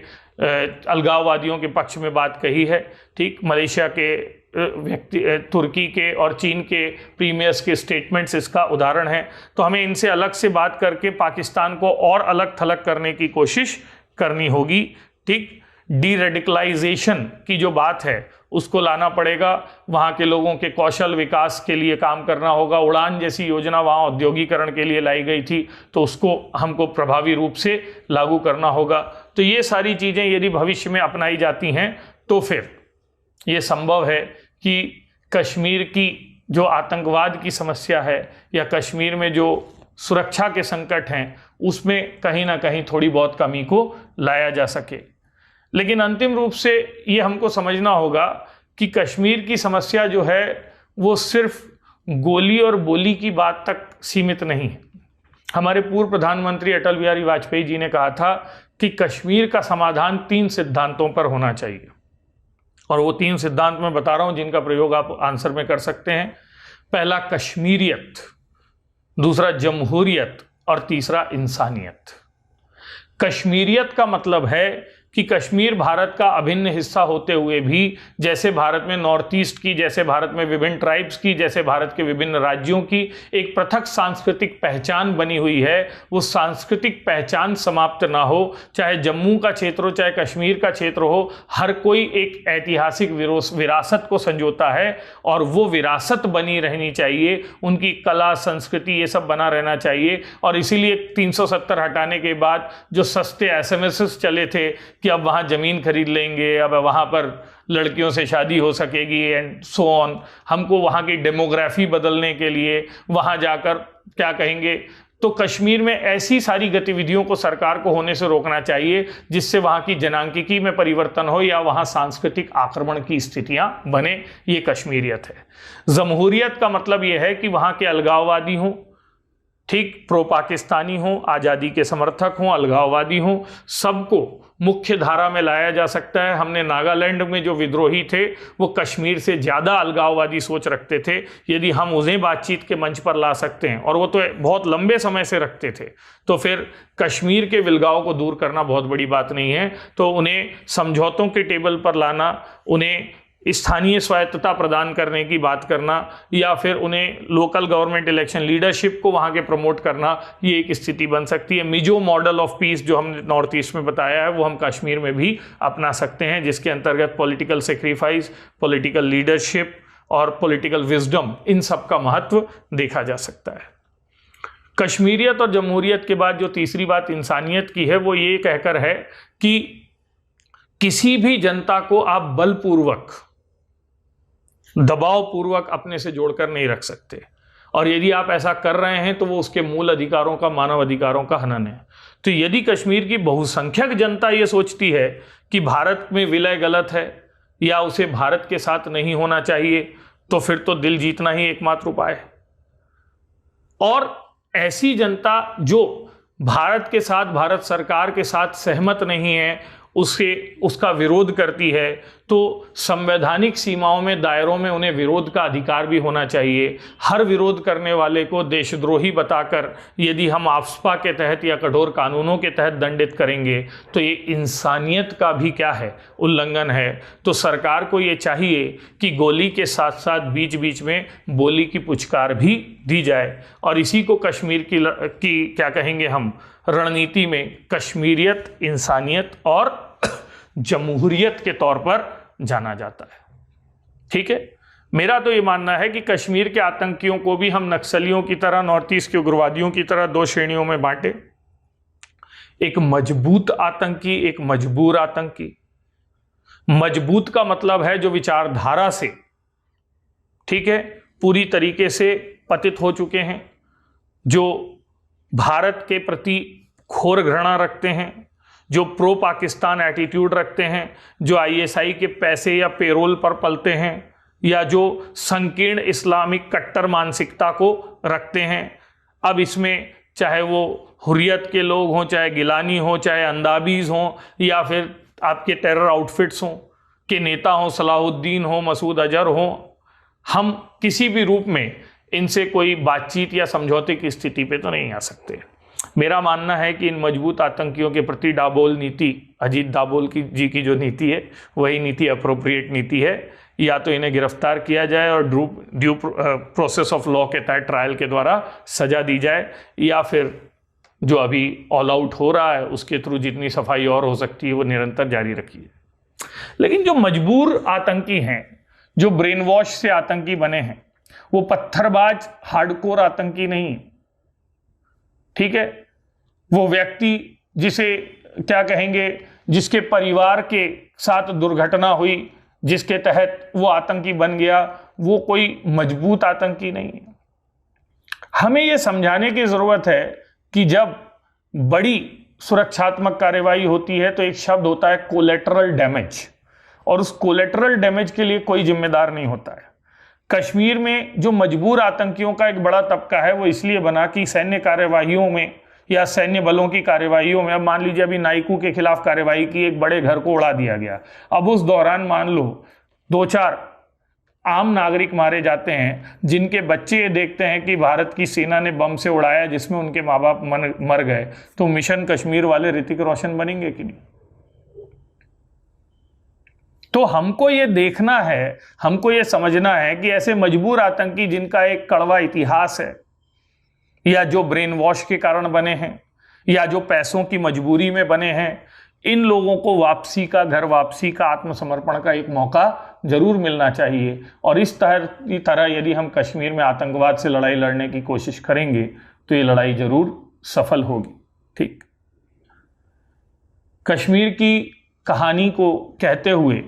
अलगाववादियों के पक्ष में बात कही है। ठीक, मलेशिया के व्यक्ति, तुर्की के और चीन के प्रीमियर्स के स्टेटमेंट्स इसका उदाहरण है। तो हमें इनसे अलग से बात करके पाकिस्तान को और अलग थलग करने की कोशिश करनी होगी। ठीक, डीरेडिकलाइजेशन की जो बात है उसको लाना पड़ेगा, वहाँ के लोगों के कौशल विकास के लिए काम करना होगा। उड़ान जैसी योजना वहाँ औद्योगिकरण के लिए लाई गई थी, तो उसको हमको प्रभावी रूप से लागू करना होगा। तो ये सारी चीज़ें यदि भविष्य में अपनाई जाती हैं तो फिर ये संभव है कि कश्मीर की जो आतंकवाद की समस्या है या कश्मीर में जो सुरक्षा के संकट हैं उसमें कहीं ना कहीं थोड़ी बहुत कमी को लाया जा सके। लेकिन अंतिम रूप से ये हमको समझना होगा कि कश्मीर की समस्या जो है वो सिर्फ गोली और बोली की बात तक सीमित नहीं है। हमारे पूर्व प्रधानमंत्री अटल बिहारी वाजपेयी जी ने कहा था कि कश्मीर का समाधान 3 सिद्धांतों पर होना चाहिए, और वो 3 सिद्धांत मैं बता रहा हूं जिनका प्रयोग आप आंसर में कर सकते हैं। पहला कश्मीरियत, दूसरा जमहूरियत और तीसरा इंसानियत। कश्मीरियत का मतलब है कि कश्मीर भारत का अभिन्न हिस्सा होते हुए भी, जैसे भारत में नॉर्थ ईस्ट की, जैसे भारत में विभिन्न ट्राइब्स की, जैसे भारत के विभिन्न राज्यों की एक पृथक सांस्कृतिक पहचान बनी हुई है, वो सांस्कृतिक पहचान समाप्त ना हो। चाहे जम्मू का क्षेत्र हो, चाहे कश्मीर का क्षेत्र हो, हर कोई एक ऐतिहासिक विरासत को संजोता है और वो विरासत बनी रहनी चाहिए। उनकी कला, संस्कृति, ये सब बना रहना चाहिए। और इसीलिए 370 हटाने के बाद जो सस्ते एसएमएस चले थे कि अब वहाँ ज़मीन खरीद लेंगे, अब वहाँ पर लड़कियों से शादी हो सकेगी एंड सो ऑन, हमको वहाँ की डेमोग्राफी बदलने के लिए वहाँ जाकर क्या कहेंगे, तो कश्मीर में ऐसी सारी गतिविधियों को सरकार को होने से रोकना चाहिए जिससे वहाँ की जनांकिकी में परिवर्तन हो या वहाँ सांस्कृतिक आक्रमण की स्थितियां बने। ये कश्मीरियत है। जमहूरियत का मतलब यह है कि वहाँ के अलगाववादी हों, ठीक, प्रो पाकिस्तानी हों, आज़ादी के समर्थक हों, अलगाववादी हों, सबको मुख्य धारा में लाया जा सकता है। हमने नागालैंड में जो विद्रोही थे वो कश्मीर से ज़्यादा अलगाववादी सोच रखते थे। यदि हम उन्हें बातचीत के मंच पर ला सकते हैं, और वो तो बहुत लंबे समय से रखते थे, तो फिर कश्मीर के विलगाव को दूर करना बहुत बड़ी बात नहीं है। तो उन्हें समझौतों के टेबल पर लाना, उन्हें स्थानीय स्वायत्तता प्रदान करने की बात करना, या फिर उन्हें लोकल गवर्नमेंट इलेक्शन लीडरशिप को वहाँ के प्रमोट करना, ये एक स्थिति बन सकती है। मिजो मॉडल ऑफ पीस जो हमने नॉर्थ ईस्ट में बताया है वो हम कश्मीर में भी अपना सकते हैं, जिसके अंतर्गत पॉलिटिकल सेक्रीफाइस, पॉलिटिकल लीडरशिप और पॉलिटिकल विजडम, इन सब का महत्व देखा जा सकता है। कश्मीरियत और जमहूरियत के बाद जो तीसरी बात इंसानियत की है वो ये कहकर है कि किसी भी जनता को आप बलपूर्वक, दबावपूर्वक अपने से जोड़कर नहीं रख सकते, और यदि आप ऐसा कर रहे हैं तो वो उसके मूल अधिकारों का, मानव अधिकारों का हनन है। तो यदि कश्मीर की बहुसंख्यक जनता ये सोचती है कि भारत में विलय गलत है या उसे भारत के साथ नहीं होना चाहिए, तो फिर तो दिल जीतना ही एकमात्र उपाय है। और ऐसी जनता जो भारत के साथ, भारत सरकार के साथ सहमत नहीं है, उसका विरोध करती है, तो संवैधानिक सीमाओं में, दायरों में उन्हें विरोध का अधिकार भी होना चाहिए। हर विरोध करने वाले को देशद्रोही बताकर यदि हम आफ्स्पा के तहत या कठोर कानूनों के तहत दंडित करेंगे तो ये इंसानियत का भी क्या है, उल्लंघन है। तो सरकार को ये चाहिए कि गोली के साथ साथ बीच बीच में बोली की पुचकार भी दी जाए। और इसी को कश्मीर की क्या कहेंगे हम, रणनीति में कश्मीरियत, इंसानियत और जमहूरियत के तौर पर जाना जाता है। ठीक है, मेरा तो ये मानना है कि कश्मीर के आतंकियों को भी हम नक्सलियों की तरह, नॉर्थ ईस्ट के उग्रवादियों की तरह 2 श्रेणियों में बांटे। एक मजबूत आतंकी, एक मजबूर आतंकी। मजबूत का मतलब है जो विचारधारा से, ठीक है, पूरी तरीके से पतित हो चुके हैं, जो भारत के प्रति घोर घृणा रखते हैं, जो प्रो पाकिस्तान एटीट्यूड रखते हैं, जो आईएसआई के पैसे या पेरोल पर पलते हैं, या जो संकीर्ण इस्लामिक कट्टर मानसिकता को रखते हैं। अब इसमें चाहे वो हुर्रियत के लोग हों, चाहे गिलानी हो, चाहे अंदाबीज हों, या फिर आपके टेरर आउटफिट्स हों के नेता हों, सलाहुद्दीन हो, मसूद अजहर हों, हम किसी भी रूप में इनसे कोई बातचीत या समझौते की स्थिति पे तो नहीं आ सकते। मेरा मानना है कि इन मजबूत आतंकियों के प्रति डाबोल नीति, अजीत डाबोल जी की जो नीति है, वही नीति अप्रोप्रिएट नीति है। या तो इन्हें गिरफ्तार किया जाए और ड्यू प्रोसेस ऑफ लॉ के तहत ट्रायल के द्वारा सजा दी जाए, या फिर जो अभी ऑल आउट हो रहा है उसके थ्रू जितनी सफाई और हो सकती है वो निरंतर जारी रखिए। लेकिन जो मजबूर आतंकी हैं, जो ब्रेन वॉश से आतंकी बने हैं, वो पत्थरबाज हार्डकोर आतंकी नहीं। ठीक है, वो व्यक्ति जिसे क्या कहेंगे, जिसके परिवार के साथ दुर्घटना हुई, जिसके तहत वो आतंकी बन गया, वो कोई मजबूत आतंकी नहीं है। हमें यह समझाने की जरूरत है कि जब बड़ी सुरक्षात्मक कार्यवाही होती है तो एक शब्द होता है कोलेटरल डैमेज, और उस कोलेटरल डैमेज के लिए कोई जिम्मेदार नहीं होता है। कश्मीर में जो मजबूर आतंकियों का एक बड़ा तबका है वो इसलिए बना कि सैन्य कार्यवाहियों में या सैन्य बलों की कार्यवाहियों में, अब मान लीजिए अभी नाइकू के खिलाफ कार्यवाही की, एक बड़े घर को उड़ा दिया गया, अब उस दौरान मान लो 2-4 आम नागरिक मारे जाते हैं जिनके बच्चे ये देखते हैं कि भारत की सेना ने बम से उड़ाया जिसमें उनके माँ बाप मर गए, तो मिशन कश्मीर वाले ऋतिक रोशन बनेंगे कि नहीं? तो हमको ये देखना है, हमको ये समझना है कि ऐसे मजबूर आतंकी जिनका एक कड़वा इतिहास है, या जो ब्रेन वॉश के कारण बने हैं, या जो पैसों की मजबूरी में बने हैं, इन लोगों को वापसी का, घर वापसी का, आत्मसमर्पण का एक मौका जरूर मिलना चाहिए। और इस तरह यदि हम कश्मीर में आतंकवाद से लड़ाई लड़ने की कोशिश करेंगे तो ये लड़ाई जरूर सफल होगी। ठीक, कश्मीर की कहानी को कहते हुए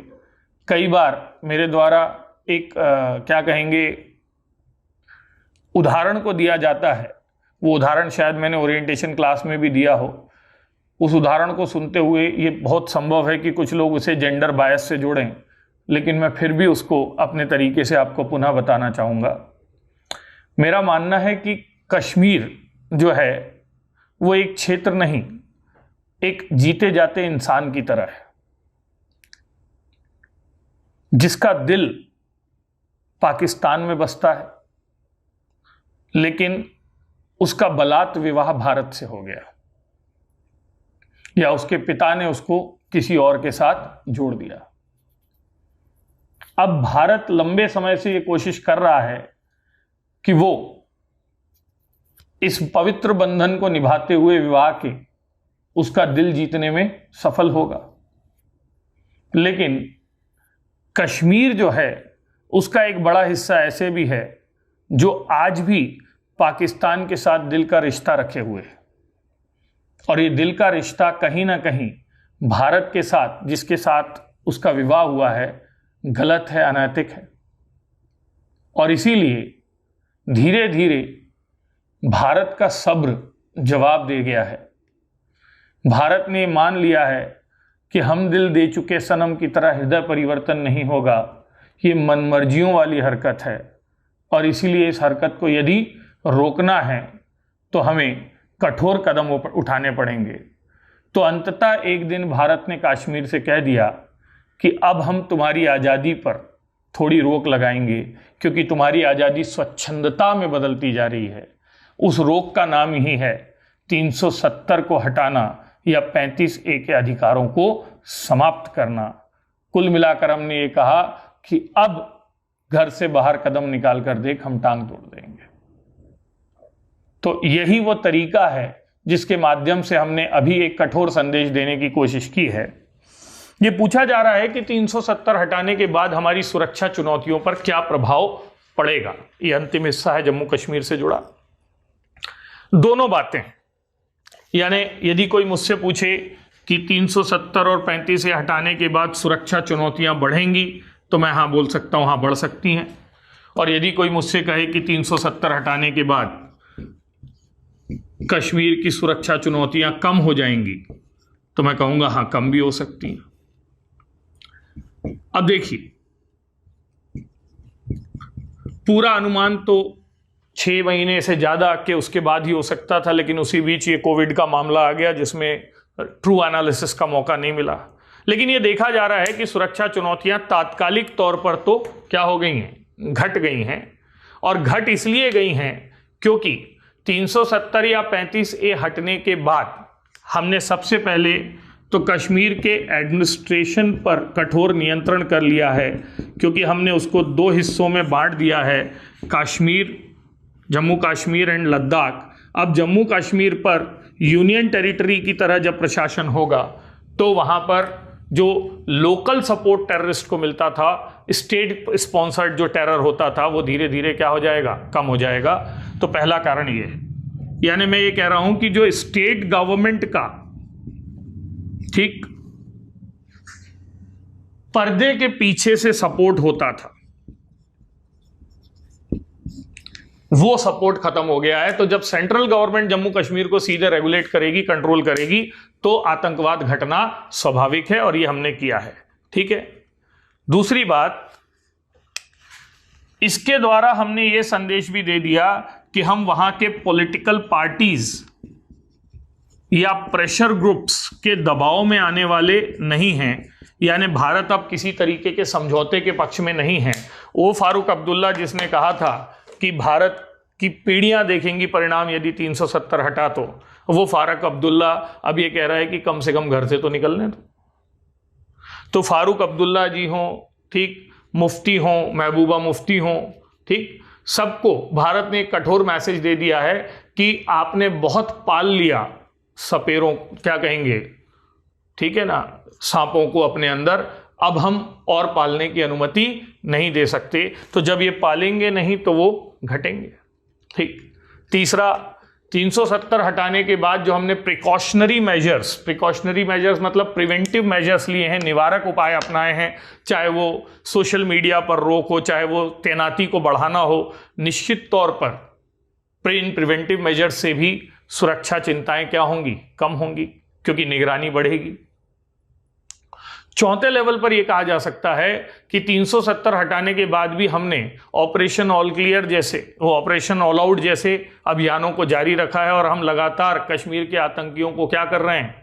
कई बार मेरे द्वारा एक क्या कहेंगे, उदाहरण को दिया जाता है। वो उदाहरण शायद मैंने ओरिएंटेशन क्लास में भी दिया हो। उस उदाहरण को सुनते हुए ये बहुत संभव है कि कुछ लोग उसे जेंडर बायस से जोड़ें, लेकिन मैं फिर भी उसको अपने तरीके से आपको पुनः बताना चाहूँगा। मेरा मानना है कि कश्मीर जो है वो एक क्षेत्र नहीं, एक जीते जाते इंसान की तरह है, जिसका दिल पाकिस्तान में बसता है, लेकिन उसका बलात् विवाह भारत से हो गया, या उसके पिता ने उसको किसी और के साथ जोड़ दिया। अब भारत लंबे समय से यह कोशिश कर रहा है कि वो इस पवित्र बंधन को निभाते हुए विवाह के उसका दिल जीतने में सफल होगा, लेकिन कश्मीर जो है उसका एक बड़ा हिस्सा ऐसे भी है जो आज भी पाकिस्तान के साथ दिल का रिश्ता रखे हुए है, और ये दिल का रिश्ता कहीं ना कहीं भारत के साथ, जिसके साथ उसका विवाह हुआ है, गलत है, अनैतिक है। और इसीलिए धीरे धीरे भारत का सब्र जवाब दे गया है। भारत ने मान लिया है कि हम दिल दे चुके सनम की तरह हृदय परिवर्तन नहीं होगा, ये मनमर्जियों वाली हरकत है, और इसीलिए इस हरकत को यदि रोकना है तो हमें कठोर कदम उठाने पड़ेंगे। तो अंततः एक दिन भारत ने कश्मीर से कह दिया कि अब हम तुम्हारी आज़ादी पर थोड़ी रोक लगाएंगे, क्योंकि तुम्हारी आज़ादी स्वच्छंदता में बदलती जा रही है। उस रोक का नाम ही है 370 को हटाना या 35A के अधिकारों को समाप्त करना। कुल मिलाकर हमने ये कहा कि अब घर से बाहर कदम निकाल कर देख, हम टांग तोड़ देंगे। तो यही वो तरीका है जिसके माध्यम से हमने अभी एक कठोर संदेश देने की कोशिश की है। ये पूछा जा रहा है कि 370 हटाने के बाद हमारी सुरक्षा चुनौतियों पर क्या प्रभाव पड़ेगा। ये अंतिम हिस्सा है जम्मू कश्मीर से जुड़ा। दोनों बातें, यानी यदि कोई मुझसे पूछे कि 370 और 35A हटाने के बाद सुरक्षा चुनौतियां बढ़ेंगी, तो मैं हाँ बोल सकता हूं, हाँ बढ़ सकती हैं। और यदि कोई मुझसे कहे कि 370 हटाने के बाद कश्मीर की सुरक्षा चुनौतियां कम हो जाएंगी, तो मैं कहूंगा हाँ कम भी हो सकती हैं। अब देखिए, पूरा अनुमान तो 6 महीने से ज्यादा के उसके बाद ही हो सकता था, लेकिन उसी बीच ये कोविड का मामला आ गया जिसमें ट्रू एनालिसिस का मौका नहीं मिला। लेकिन ये देखा जा रहा है कि सुरक्षा चुनौतियां तात्कालिक तौर पर तो क्या हो गई हैं, घट गई हैं। और घट इसलिए गई हैं क्योंकि 370 या 35A हटने के बाद हमने सबसे पहले तो कश्मीर के एडमिनिस्ट्रेशन पर कठोर नियंत्रण कर लिया है, क्योंकि हमने उसको 2 हिस्सों में बांट दिया है, कश्मीर, जम्मू कश्मीर एंड लद्दाख। अब जम्मू कश्मीर पर यूनियन टेरिटरी की तरह जब प्रशासन होगा तो वहाँ पर जो लोकल सपोर्ट टेररिस्ट को मिलता था, स्टेट स्पॉन्सर्ड जो टेरर होता था, वो धीरे धीरे क्या हो जाएगा, कम हो जाएगा। तो पहला कारण ये है, यानी मैं ये कह रहा हूं कि जो स्टेट गवर्नमेंट का ठीक पर्दे के पीछे से सपोर्ट होता था, वो सपोर्ट खत्म हो गया है। तो जब सेंट्रल गवर्नमेंट जम्मू कश्मीर को सीधे रेगुलेट करेगी, कंट्रोल करेगी, तो आतंकवाद घटना स्वाभाविक है और ये हमने किया है। ठीक है। दूसरी बात, इसके द्वारा हमने ये संदेश भी दे दिया कि हम वहां के पॉलिटिकल पार्टीज या प्रेशर ग्रुप्स के दबाव में आने वाले नहीं हैं, यानी भारत अब किसी तरीके के समझौते के पक्ष में नहीं है। वो फारूक अब्दुल्ला जिसने कहा था कि भारत की पीढ़ियां देखेंगी परिणाम यदि 370 हटा, तो वो फारूक अब्दुल्ला अब ये कह रहा है कि कम से कम घर से तो निकलने दो। तो फारूक अब्दुल्ला जी हों, ठीक, मुफ्ती हों, महबूबा मुफ्ती हों, ठीक, सबको भारत ने एक कठोर मैसेज दे दिया है कि आपने बहुत पाल लिया सपेरों, क्या कहेंगे, ठीक है ना, सांपों को अपने अंदर, अब हम और पालने की अनुमति नहीं दे सकते। तो जब ये पालेंगे नहीं तो वो घटेंगे। ठीक। तीसरा, 370 हटाने के बाद जो हमने प्रिकॉशनरी मेजर्स मतलब प्रिवेंटिव मेजर्स लिए हैं, निवारक उपाय अपनाए हैं, चाहे वो सोशल मीडिया पर रोक हो, चाहे वो तैनाती को बढ़ाना हो, निश्चित तौर पर इन प्रिवेंटिव मेजर्स से भी सुरक्षा चिंताएं क्या होंगी, कम होंगी, क्योंकि निगरानी बढ़ेगी। चौथे लेवल पर यह कहा जा सकता है कि 370 हटाने के बाद भी हमने ऑपरेशन ऑल क्लियर जैसे, वो ऑपरेशन ऑल आउट जैसे अभियानों को जारी रखा है और हम लगातार कश्मीर के आतंकियों को क्या कर रहे हैं,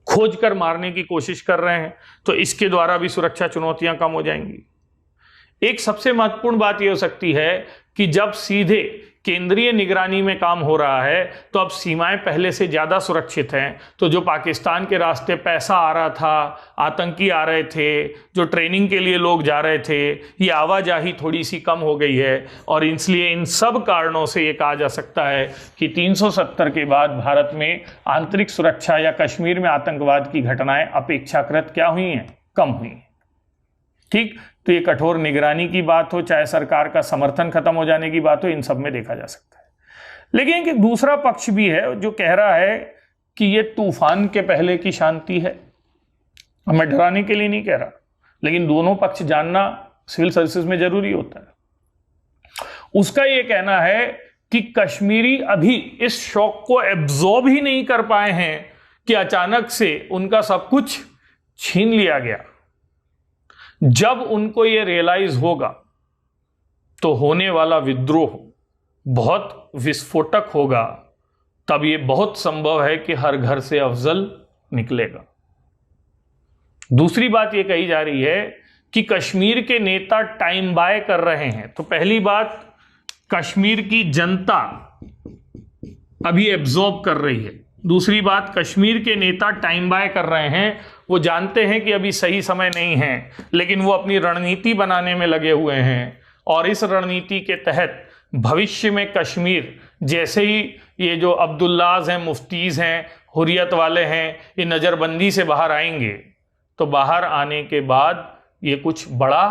खोज कर मारने की कोशिश कर रहे हैं। तो इसके द्वारा भी सुरक्षा चुनौतियां कम हो जाएंगी। एक सबसे महत्वपूर्ण बात यह हो सकती है कि जब सीधे केंद्रीय निगरानी में काम हो रहा है तो अब सीमाएं पहले से ज्यादा सुरक्षित हैं। तो जो पाकिस्तान के रास्ते पैसा आ रहा था, आतंकी आ रहे थे, जो ट्रेनिंग के लिए लोग जा रहे थे, ये आवाजाही थोड़ी सी कम हो गई है। और इसलिए इन सब कारणों से ये कहा जा सकता है कि 370 के बाद भारत में आंतरिक सुरक्षा या कश्मीर में आतंकवाद की घटनाएं अपेक्षाकृत क्या हुई हैं, कम हुई हैं। ठीक। तो ये कठोर निगरानी की बात हो, चाहे सरकार का समर्थन खत्म हो जाने की बात हो, इन सब में देखा जा सकता है। लेकिन एक दूसरा पक्ष भी है जो कह रहा है कि ये तूफान के पहले की शांति है। मैं डराने के लिए नहीं कह रहा, लेकिन दोनों पक्ष जानना सिविल सर्विसेज में जरूरी होता है। उसका ये कहना है कि कश्मीरी अभी इस शॉक को एब्जॉर्ब ही नहीं कर पाए हैं कि अचानक से उनका सब कुछ छीन लिया गया। जब उनको यह रियलाइज होगा तो होने वाला विद्रोह बहुत विस्फोटक होगा। तब यह बहुत संभव है कि हर घर से अफजल निकलेगा। दूसरी बात यह कही जा रही है कि कश्मीर के नेता टाइम बाय कर रहे हैं। तो पहली बात, कश्मीर की जनता अभी एब्जॉर्ब कर रही है। दूसरी बात, कश्मीर के नेता टाइम बाय कर रहे हैं। वो जानते हैं कि अभी सही समय नहीं है, लेकिन वो अपनी रणनीति बनाने में लगे हुए हैं। और इस रणनीति के तहत भविष्य में कश्मीर, जैसे ही ये जो अब्दुल्लाज हैं, मुफ्तीज हैं, हुर्रियत वाले हैं, ये नज़रबंदी से बाहर आएंगे, तो बाहर आने के बाद ये कुछ बड़ा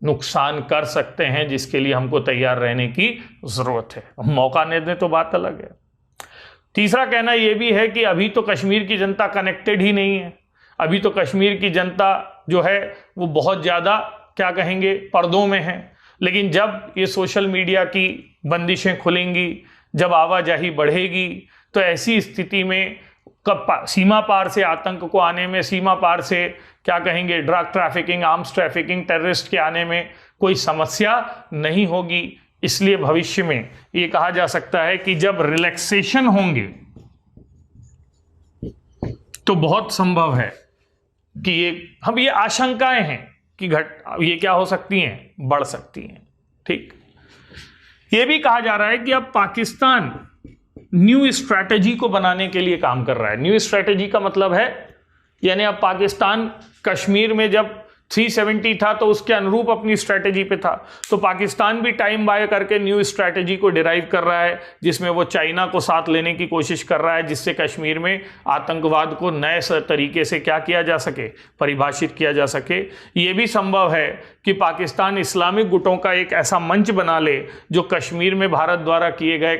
नुकसान कर सकते हैं, जिसके लिए हमको तैयार रहने की ज़रूरत है। मौका नहीं दें तो बात अलग है। तीसरा कहना यह भी है कि अभी तो कश्मीर की जनता कनेक्टेड ही नहीं है। अभी तो कश्मीर की जनता जो है वो बहुत ज़्यादा, क्या कहेंगे, पर्दों में है। लेकिन जब ये सोशल मीडिया की बंदिशें खुलेंगी, जब आवाजाही बढ़ेगी, तो ऐसी स्थिति में सीमा पार से आतंक को आने में, सीमा पार से क्या कहेंगे, drug trafficking, arms trafficking, terrorist के आने में कोई समस्या नहीं होगी। इसलिए भविष्य में ये कहा जा सकता है कि जब रिलैक्सेशन होंगे तो बहुत संभव है कि ये आशंकाएं हैं कि ये क्या हो सकती हैं, बढ़ सकती हैं। ठीक। ये भी कहा जा रहा है कि अब पाकिस्तान न्यू स्ट्रैटेजी को बनाने के लिए काम कर रहा है। न्यू स्ट्रैटेजी का मतलब है, यानी अब पाकिस्तान कश्मीर में जब 370 था तो उसके अनुरूप अपनी स्ट्रैटेजी पे था, तो पाकिस्तान भी टाइम बाय करके न्यू स्ट्रैटेजी को डिराइव कर रहा है, जिसमें वो चाइना को साथ लेने की कोशिश कर रहा है, जिससे कश्मीर में आतंकवाद को नए तरीके से क्या किया जा सके, परिभाषित किया जा सके। ये भी संभव है कि पाकिस्तान इस्लामिक गुटों का एक ऐसा मंच बना ले जो कश्मीर में भारत द्वारा किए गए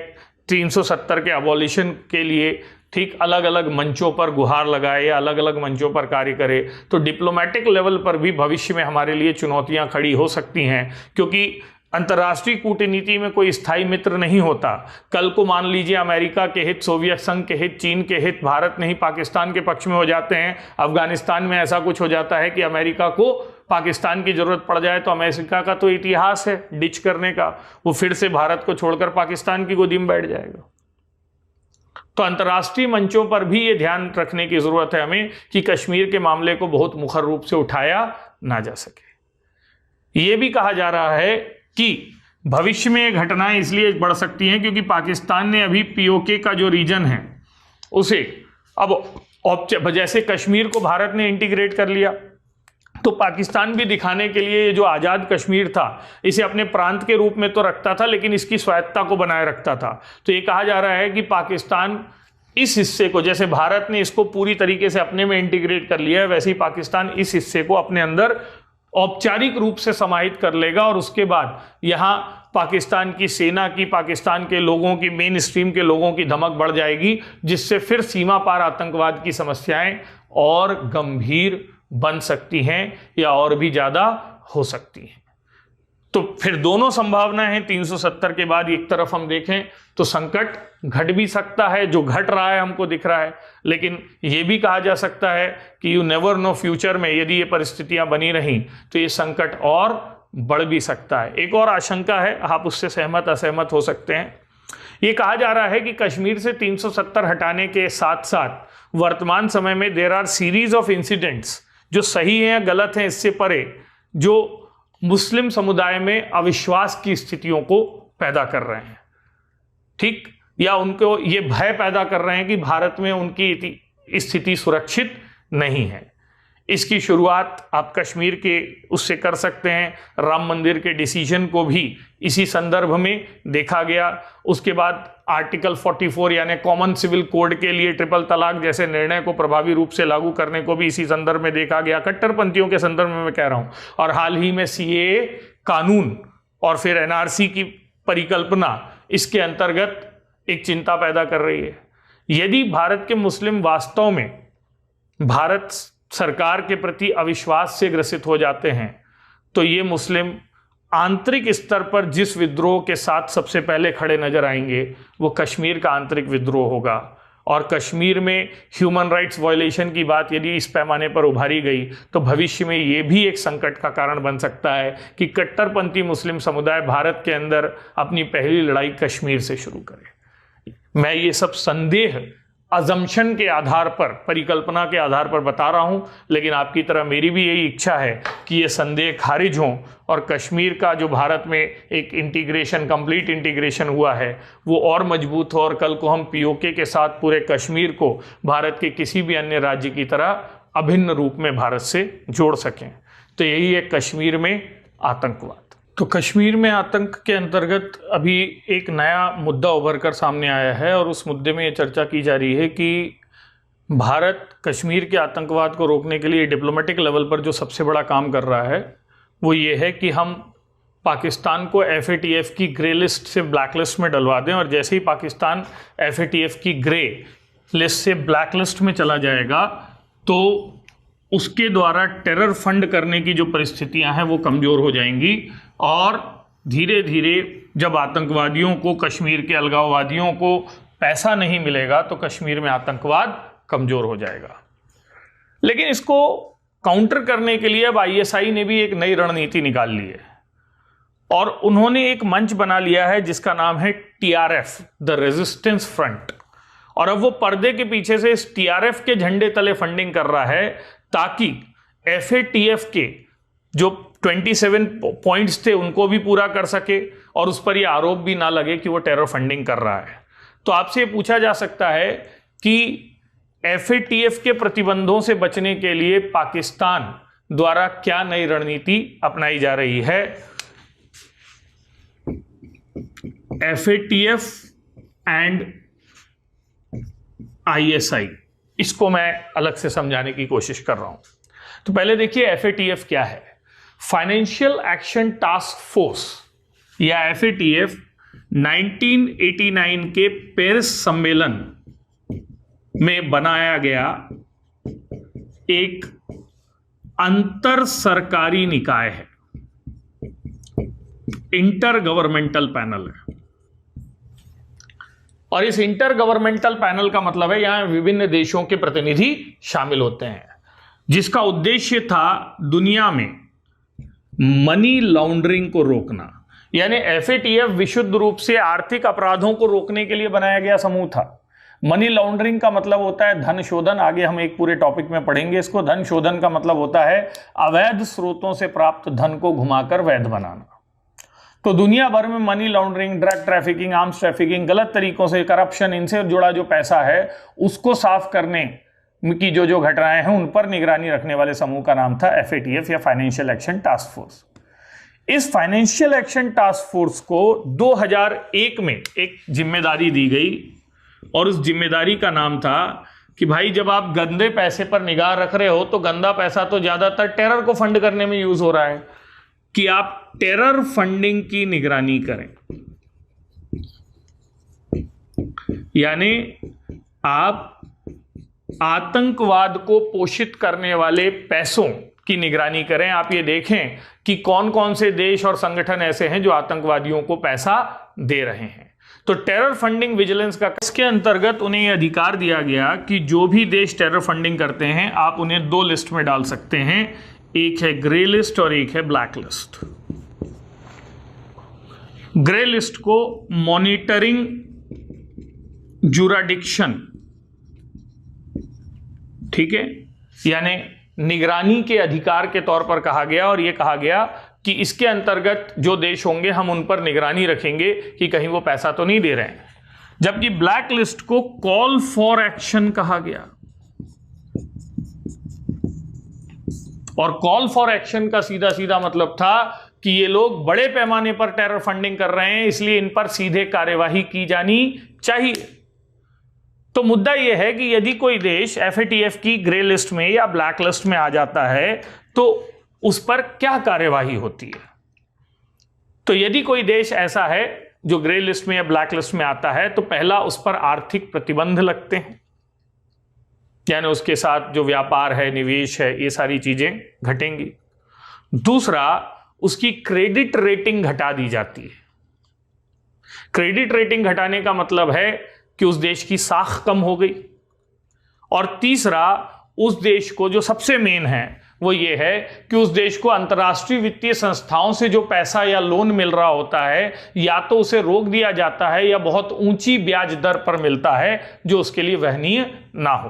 370 के अबॉलिशन के लिए ठीक अलग अलग मंचों पर गुहार लगाए या अलग अलग मंचों पर कार्य करे, तो डिप्लोमेटिक लेवल पर भी भविष्य में हमारे लिए चुनौतियां खड़ी हो सकती हैं, क्योंकि अंतर्राष्ट्रीय कूटनीति में कोई स्थायी मित्र नहीं होता। कल को मान लीजिए अमेरिका के हित, सोवियत संघ के हित, चीन के हित भारत नहीं पाकिस्तान के पक्ष में हो जाते हैं। अफगानिस्तान में ऐसा कुछ हो जाता है कि अमेरिका को पाकिस्तान की जरूरत पड़ जाए तो अमेरिका का तो इतिहास है डिच करने का, वो फिर से भारत को छोड़कर पाकिस्तान की गोदी में बैठ जाएगा। तो अंतर्राष्ट्रीय मंचों पर भी ये ध्यान रखने की जरूरत है हमें कि कश्मीर के मामले को बहुत मुखर रूप से उठाया ना जा सके। ये भी कहा जा रहा है कि भविष्य में घटनाएं इसलिए बढ़ सकती हैं क्योंकि पाकिस्तान ने अभी पीओके का जो रीजन है उसे अब जैसे कश्मीर को भारत ने इंटीग्रेट कर लिया, तो पाकिस्तान भी दिखाने के लिए जो आज़ाद कश्मीर था इसे अपने प्रांत के रूप में तो रखता था, लेकिन इसकी स्वायत्ता को बनाए रखता था। तो ये कहा जा रहा है कि पाकिस्तान इस हिस्से को, जैसे भारत ने इसको पूरी तरीके से अपने में इंटीग्रेट कर लिया है, वैसे ही पाकिस्तान इस हिस्से को अपने अंदर औपचारिक रूप से समाहित कर लेगा और उसके बाद यहां पाकिस्तान की सेना की, पाकिस्तान के लोगों की, मेन स्ट्रीम के लोगों की धमक बढ़ जाएगी, जिससे फिर सीमा पार आतंकवाद की समस्याएं और गंभीर बन सकती हैं या और भी ज्यादा हो सकती हैं। तो फिर दोनों संभावनाएं हैं 370 के बाद। एक तरफ हम देखें तो संकट घट भी सकता है, जो घट रहा है हमको दिख रहा है, लेकिन यह भी कहा जा सकता है कि यू नेवर नो, फ्यूचर में यदि ये परिस्थितियां बनी रहीं तो ये संकट और बढ़ भी सकता है। एक और आशंका है, आप उससे सहमत असहमत हो सकते हैं। ये कहा जा रहा है कि कश्मीर से 370 हटाने के साथ साथ वर्तमान समय में there are series of incidents जो सही हैं या गलत हैं इससे परे, जो मुस्लिम समुदाय में अविश्वास की स्थितियों को पैदा कर रहे हैं, ठीक, या उनको ये भय पैदा कर रहे हैं कि भारत में उनकी स्थिति सुरक्षित नहीं है। इसकी शुरुआत आप कश्मीर के उससे कर सकते हैं। राम मंदिर के डिसीजन को भी इसी संदर्भ में देखा गया। उसके बाद आर्टिकल 44 यानी कॉमन सिविल कोड के लिए ट्रिपल तलाक जैसे निर्णय को प्रभावी रूप से लागू करने को भी इसी संदर्भ में देखा गया। कट्टरपंथियों के संदर्भ में मैं कह रहा हूं। और हाल ही में सीएए कानून और फिर एनआरसी की परिकल्पना इसके अंतर्गत एक चिंता पैदा कर रही है। यदि भारत के मुस्लिम वास्तव में भारत सरकार के प्रति अविश्वास से ग्रसित हो जाते हैं तो ये मुस्लिम आंतरिक स्तर पर जिस विद्रोह के साथ सबसे पहले खड़े नजर आएंगे वो कश्मीर का आंतरिक विद्रोह होगा। और कश्मीर में ह्यूमन राइट्स वायलेशन की बात यदि इस पैमाने पर उभारी गई तो भविष्य में ये भी एक संकट का कारण बन सकता है कि कट्टरपंथी मुस्लिम समुदाय भारत के अंदर अपनी पहली लड़ाई कश्मीर से शुरू करे। मैं ये सब संदेह अजम्पशन के आधार पर, परिकल्पना के आधार पर बता रहा हूं, लेकिन आपकी तरह मेरी भी यही इच्छा है कि ये संदेह खारिज हों और कश्मीर का जो भारत में एक इंटीग्रेशन, कंप्लीट इंटीग्रेशन हुआ है वो और मजबूत हो और कल को हम पीओके के साथ पूरे कश्मीर को भारत के किसी भी अन्य राज्य की तरह अभिन्न रूप में भारत से जोड़ सकें। तो यही है कश्मीर में आतंकवाद। तो कश्मीर में आतंक के अंतर्गत अभी एक नया मुद्दा उभर कर सामने आया है और उस मुद्दे में ये चर्चा की जा रही है कि भारत कश्मीर के आतंकवाद को रोकने के लिए डिप्लोमेटिक लेवल पर जो सबसे बड़ा काम कर रहा है वो ये है कि हम पाकिस्तान को FATF की ग्रे लिस्ट से ब्लैक लिस्ट में डलवा दें, और जैसे ही पाकिस्तान FATF की ग्रे लिस्ट से ब्लैक लिस्ट में चला जाएगा तो उसके द्वारा टेरर फंड करने की जो परिस्थितियां हैं वो कमज़ोर हो जाएंगी और धीरे धीरे जब आतंकवादियों को, कश्मीर के अलगाववादियों को पैसा नहीं मिलेगा तो कश्मीर में आतंकवाद कमज़ोर हो जाएगा। लेकिन इसको काउंटर करने के लिए अब ISI ने भी एक नई रणनीति निकाल ली है और उन्होंने एक मंच बना लिया है जिसका नाम है TRF, द रेजिस्टेंस फ्रंट। और अब वो पर्दे के पीछे से इस TRF के झंडे तले फंडिंग कर रहा है ताकि FATF के जो 27 पॉइंट्स थे उनको भी पूरा कर सके और उस पर यह आरोप भी ना लगे कि वो टेरर फंडिंग कर रहा है। तो आपसे पूछा जा सकता है कि FATF के प्रतिबंधों से बचने के लिए पाकिस्तान द्वारा क्या नई रणनीति अपनाई जा रही है। FATF एंड ISI, इसको मैं अलग से समझाने की कोशिश कर रहा हूं। तो पहले देखिए FATF क्या है। फाइनेंशियल एक्शन टास्क फोर्स या FATF 1989 के पेरिस सम्मेलन में बनाया गया एक अंतर सरकारी निकाय है, इंटर गवर्नमेंटल पैनल है। और इस इंटर गवर्नमेंटल पैनल का मतलब है यहां विभिन्न देशों के प्रतिनिधि शामिल होते हैं, जिसका उद्देश्य था दुनिया में मनी लॉन्ड्रिंग को रोकना। यानी एफएटीएफ विशुद्ध रूप से आर्थिक अपराधों को रोकने के लिए बनाया गया समूह था। मनी लॉन्ड्रिंग का मतलब होता है धन शोधन, आगे हम एक पूरे टॉपिक में पढ़ेंगे इसको। धन शोधन का मतलब होता है अवैध स्रोतों से प्राप्त धन को घुमाकर वैध बनाना। तो दुनिया भर में money laundering, drug trafficking, arms trafficking, गलत तरीकों से करप्शन, इनसे जुड़ा जो पैसा है उसको साफ करने की जो घटनाएं हैं उन पर निगरानी रखने वाले समूह का नाम था एफएटीएफ या फाइनेंशियल एक्शन टास्क फोर्स। इस फाइनेंशियल एक्शन टास्क फोर्स को 2001 में एक जिम्मेदारी दी गई और उस जिम्मेदारी का नाम था कि भाई जब आप गंदे पैसे पर निगाह रख रहे हो तो गंदा पैसा तो ज्यादातर टेरर को फंड करने में यूज हो रहा है, कि आप टेरर फंडिंग की निगरानी करें। यानी आप आतंकवाद को पोषित करने वाले पैसों की निगरानी करें। आप ये देखें कि कौन कौन से देश और संगठन ऐसे हैं जो आतंकवादियों को पैसा दे रहे हैं। तो टेरर फंडिंग विजिलेंस का इसके अंतर्गत उन्हें यह अधिकार दिया गया कि जो भी देश टेरर फंडिंग करते हैं आप उन्हें 2 लिस्ट में डाल सकते हैं, एक है ग्रे लिस्ट और एक है ब्लैक लिस्ट। ग्रे लिस्ट को मॉनिटरिंग जुराडिक्शन, ठीक है, यानी निगरानी के अधिकार के तौर पर कहा गया और यह कहा गया कि इसके अंतर्गत जो देश होंगे हम उन पर निगरानी रखेंगे कि कहीं वो पैसा तो नहीं दे रहे हैं। जबकि ब्लैक लिस्ट को कॉल फॉर एक्शन कहा गया। और कॉल फॉर एक्शन का सीधा सीधा मतलब था कि ये लोग बड़े पैमाने पर टेरर फंडिंग कर रहे हैं, इसलिए इन पर सीधे कार्यवाही की जानी चाहिए। तो मुद्दा यह है कि यदि कोई देश एफएटीएफ की ग्रे लिस्ट में या ब्लैक लिस्ट में आ जाता है तो उस पर क्या कार्यवाही होती है। तो यदि कोई देश ऐसा है जो ग्रे लिस्ट में या ब्लैक लिस्ट में आता है तो पहला उस पर आर्थिक प्रतिबंध लगते हैं, यानी उसके साथ जो व्यापार है, निवेश है, ये सारी चीजें घटेंगी। दूसरा, उसकी क्रेडिट रेटिंग घटा दी जाती है। क्रेडिट रेटिंग घटाने का मतलब है कि उस देश की साख कम हो गई। और तीसरा, उस देश को जो सबसे मेन है वो ये है कि उस देश को अंतर्राष्ट्रीय वित्तीय संस्थाओं से जो पैसा या लोन मिल रहा होता है या तो उसे रोक दिया जाता है या बहुत ऊंची ब्याज दर पर मिलता है जो उसके लिए वहनीय ना हो।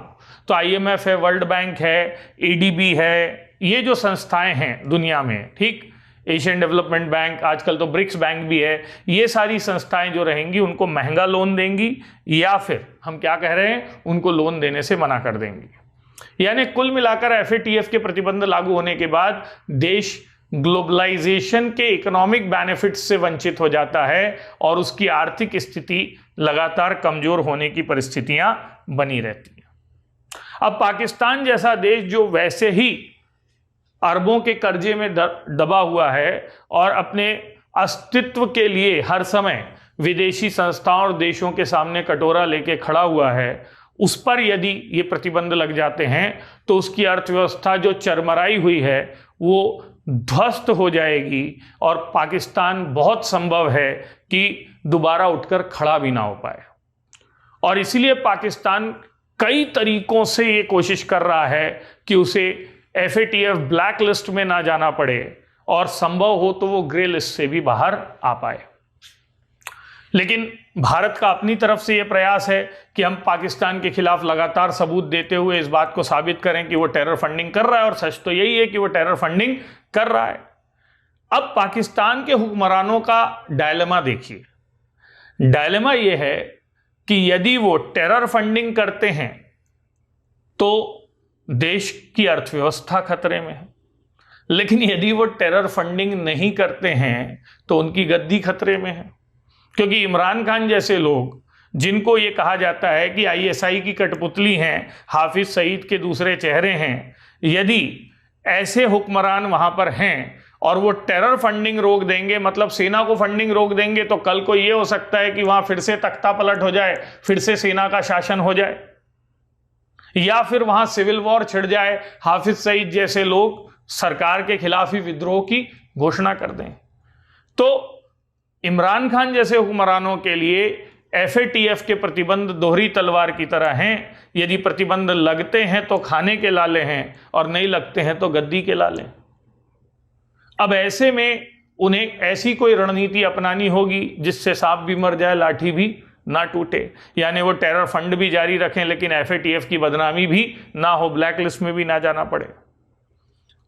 तो आईएमएफ है, वर्ल्ड बैंक है, एडीबी है, ये जो संस्थाएं हैं दुनिया में, ठीक, एशियन डेवलपमेंट बैंक, आजकल तो ब्रिक्स बैंक भी है, ये सारी संस्थाएं जो रहेंगी उनको महंगा लोन देंगी या फिर हम क्या कह रहे हैं उनको लोन देने से मना कर देंगी। यानी कुल मिलाकर एफएटीएफ के प्रतिबंध लागू होने के बाद देश ग्लोबलाइजेशन के इकोनॉमिक बेनिफिट्स से वंचित हो जाता है और उसकी आर्थिक स्थिति लगातार कमजोर होने की परिस्थितियां बनी रहती हैं। अब पाकिस्तान जैसा देश जो वैसे ही अरबों के कर्जे में दबा हुआ है और अपने अस्तित्व के लिए हर समय विदेशी संस्थाओं और देशों के सामने कटोरा लेके खड़ा हुआ है, उस पर यदि ये प्रतिबंध लग जाते हैं तो उसकी अर्थव्यवस्था जो चरमराई हुई है वो ध्वस्त हो जाएगी और पाकिस्तान बहुत संभव है कि दोबारा उठकर खड़ा भी ना हो पाए। और इसीलिए पाकिस्तान कई तरीकों से ये कोशिश कर रहा है कि उसे एफएटीएफ ब्लैक लिस्ट में ना जाना पड़े और संभव हो तो वो ग्रे लिस्ट से भी बाहर आ पाए। लेकिन भारत का अपनी तरफ से यह प्रयास है कि हम पाकिस्तान के खिलाफ लगातार सबूत देते हुए इस बात को साबित करें कि वो टेरर फंडिंग कर रहा है, और सच तो यही है कि वो टेरर फंडिंग कर रहा है। अब पाकिस्तान के हुक्मरानों का डायलेमा देखिए। डायलेमा यह है कि यदि वो टेरर फंडिंग करते हैं तो देश की अर्थव्यवस्था खतरे में है, लेकिन यदि वो टेरर फंडिंग नहीं करते हैं तो उनकी गद्दी खतरे में है। क्योंकि इमरान खान जैसे लोग, जिनको ये कहा जाता है कि आईएसआई की कठपुतली हैं, हाफिज सईद के दूसरे चेहरे हैं, यदि ऐसे हुक्मरान वहां पर हैं और वो टेरर फंडिंग रोक देंगे, मतलब सेना को फंडिंग रोक देंगे, तो कल को ये हो सकता है कि वहां फिर से तख्ता पलट हो जाए, फिर से सेना का शासन हो जाए। या फिर वहां सिविल वॉर छिड़ जाए, हाफिज सईद जैसे लोग सरकार के खिलाफ ही विद्रोह की घोषणा कर दें। तो इमरान खान जैसे हुक्मरानों के लिए एफएटीएफ के प्रतिबंध दोहरी तलवार की तरह हैं। यदि प्रतिबंध लगते हैं तो खाने के लाले हैं और नहीं लगते हैं तो गद्दी के लाले। अब ऐसे में उन्हें ऐसी कोई रणनीति अपनानी होगी जिससे सांप भी मर जाए, लाठी भी ना टूटे। यानी वो टेरर फंड भी जारी रखें लेकिन एफएटीएफ की बदनामी भी ना हो, ब्लैक लिस्ट में भी ना जाना पड़े।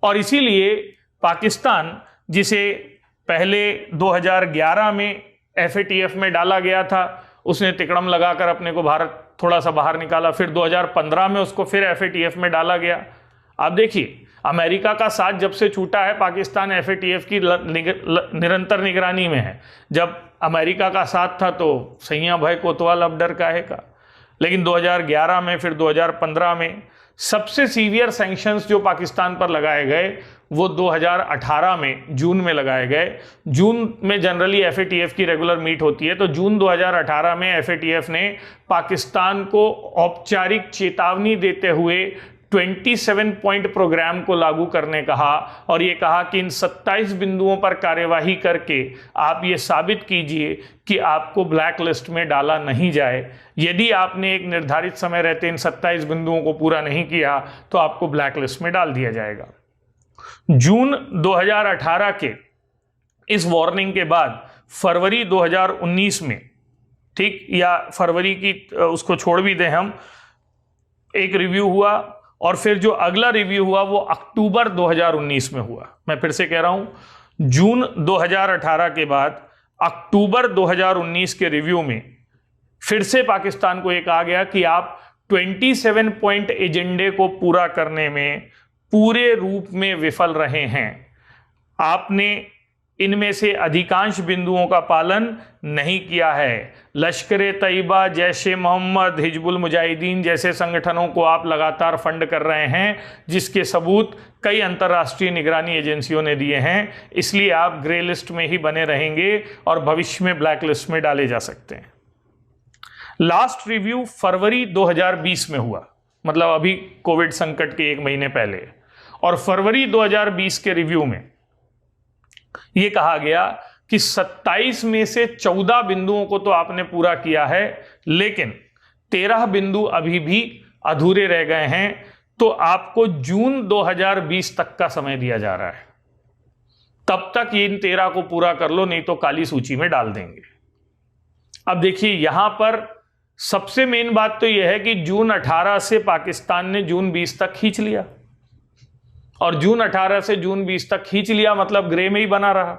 और इसीलिए पाकिस्तान, जिसे पहले 2011 में एफएटीएफ में डाला गया था, उसने तिकड़म लगाकर अपने को भारत थोड़ा सा बाहर निकाला। फिर 2015 में उसको फिर एफएटीएफ में डाला गया। आप देखिए, अमेरिका का साथ जब से छूटा है, पाकिस्तान एफएटीएफ की निरंतर निगरानी में है। जब अमेरिका का साथ था तो सैया भय कोतवाल अब डर काहे का। लेकिन 2011 में, फिर 2015 में सबसे सीवियर सैंक्शंस जो पाकिस्तान पर लगाए गए वो 2018 में जून में लगाए गए। जून में जनरली एफएटीएफ की रेगुलर मीट होती है, तो जून 2018 में एफएटीएफ ने पाकिस्तान को औपचारिक चेतावनी देते हुए 27 पॉइंट प्रोग्राम को लागू करने कहा और ये कहा कि इन 27 बिंदुओं पर कार्यवाही करके आप ये साबित कीजिए कि आपको ब्लैक लिस्ट में डाला नहीं जाए। यदि आपने एक निर्धारित समय रहते इन 27 बिंदुओं को पूरा नहीं किया तो आपको ब्लैक लिस्ट में डाल दिया जाएगा। जून 2018 के इस वार्निंग के बाद फरवरी 2019 में, ठीक, या फरवरी की उसको छोड़ भी दें हम, एक रिव्यू हुआ और फिर जो अगला रिव्यू हुआ वो अक्टूबर 2019 में हुआ। मैं फिर से कह रहा हूं, जून 2018 के बाद अक्टूबर 2019 के रिव्यू में फिर से पाकिस्तान को एक आ गया कि आप 27 पॉइंट एजेंडे को पूरा करने में पूरे रूप में विफल रहे हैं। आपने इनमें से अधिकांश बिंदुओं का पालन नहीं किया है। लश्कर तैयबा, जैश ए मोहम्मद, हिजबुल मुजाहिदीन जैसे संगठनों को आप लगातार फंड कर रहे हैं, जिसके सबूत कई अंतर्राष्ट्रीय निगरानी एजेंसियों ने दिए हैं। इसलिए आप ग्रे लिस्ट में ही बने रहेंगे और भविष्य में ब्लैक लिस्ट में डाले जा सकते हैं। लास्ट रिव्यू फरवरी 2020 में हुआ, मतलब अभी कोविड संकट के 1 महीने पहले। और फरवरी 2020 के रिव्यू में यह कहा गया कि 27 में से 14 बिंदुओं को तो आपने पूरा किया है, लेकिन 13 बिंदु अभी भी अधूरे रह गए हैं, तो आपको जून 2020 तक का समय दिया जा रहा है। तब तक इन 13 को पूरा कर लो, नहीं तो काली सूची में डाल देंगे। अब देखिए, यहां पर सबसे मेन बात तो यह है कि जून 18 से पाकिस्तान ने जून 20 तक खींच लिया, और जून 18 से जून 20 तक खींच लिया मतलब ग्रे में ही बना रहा,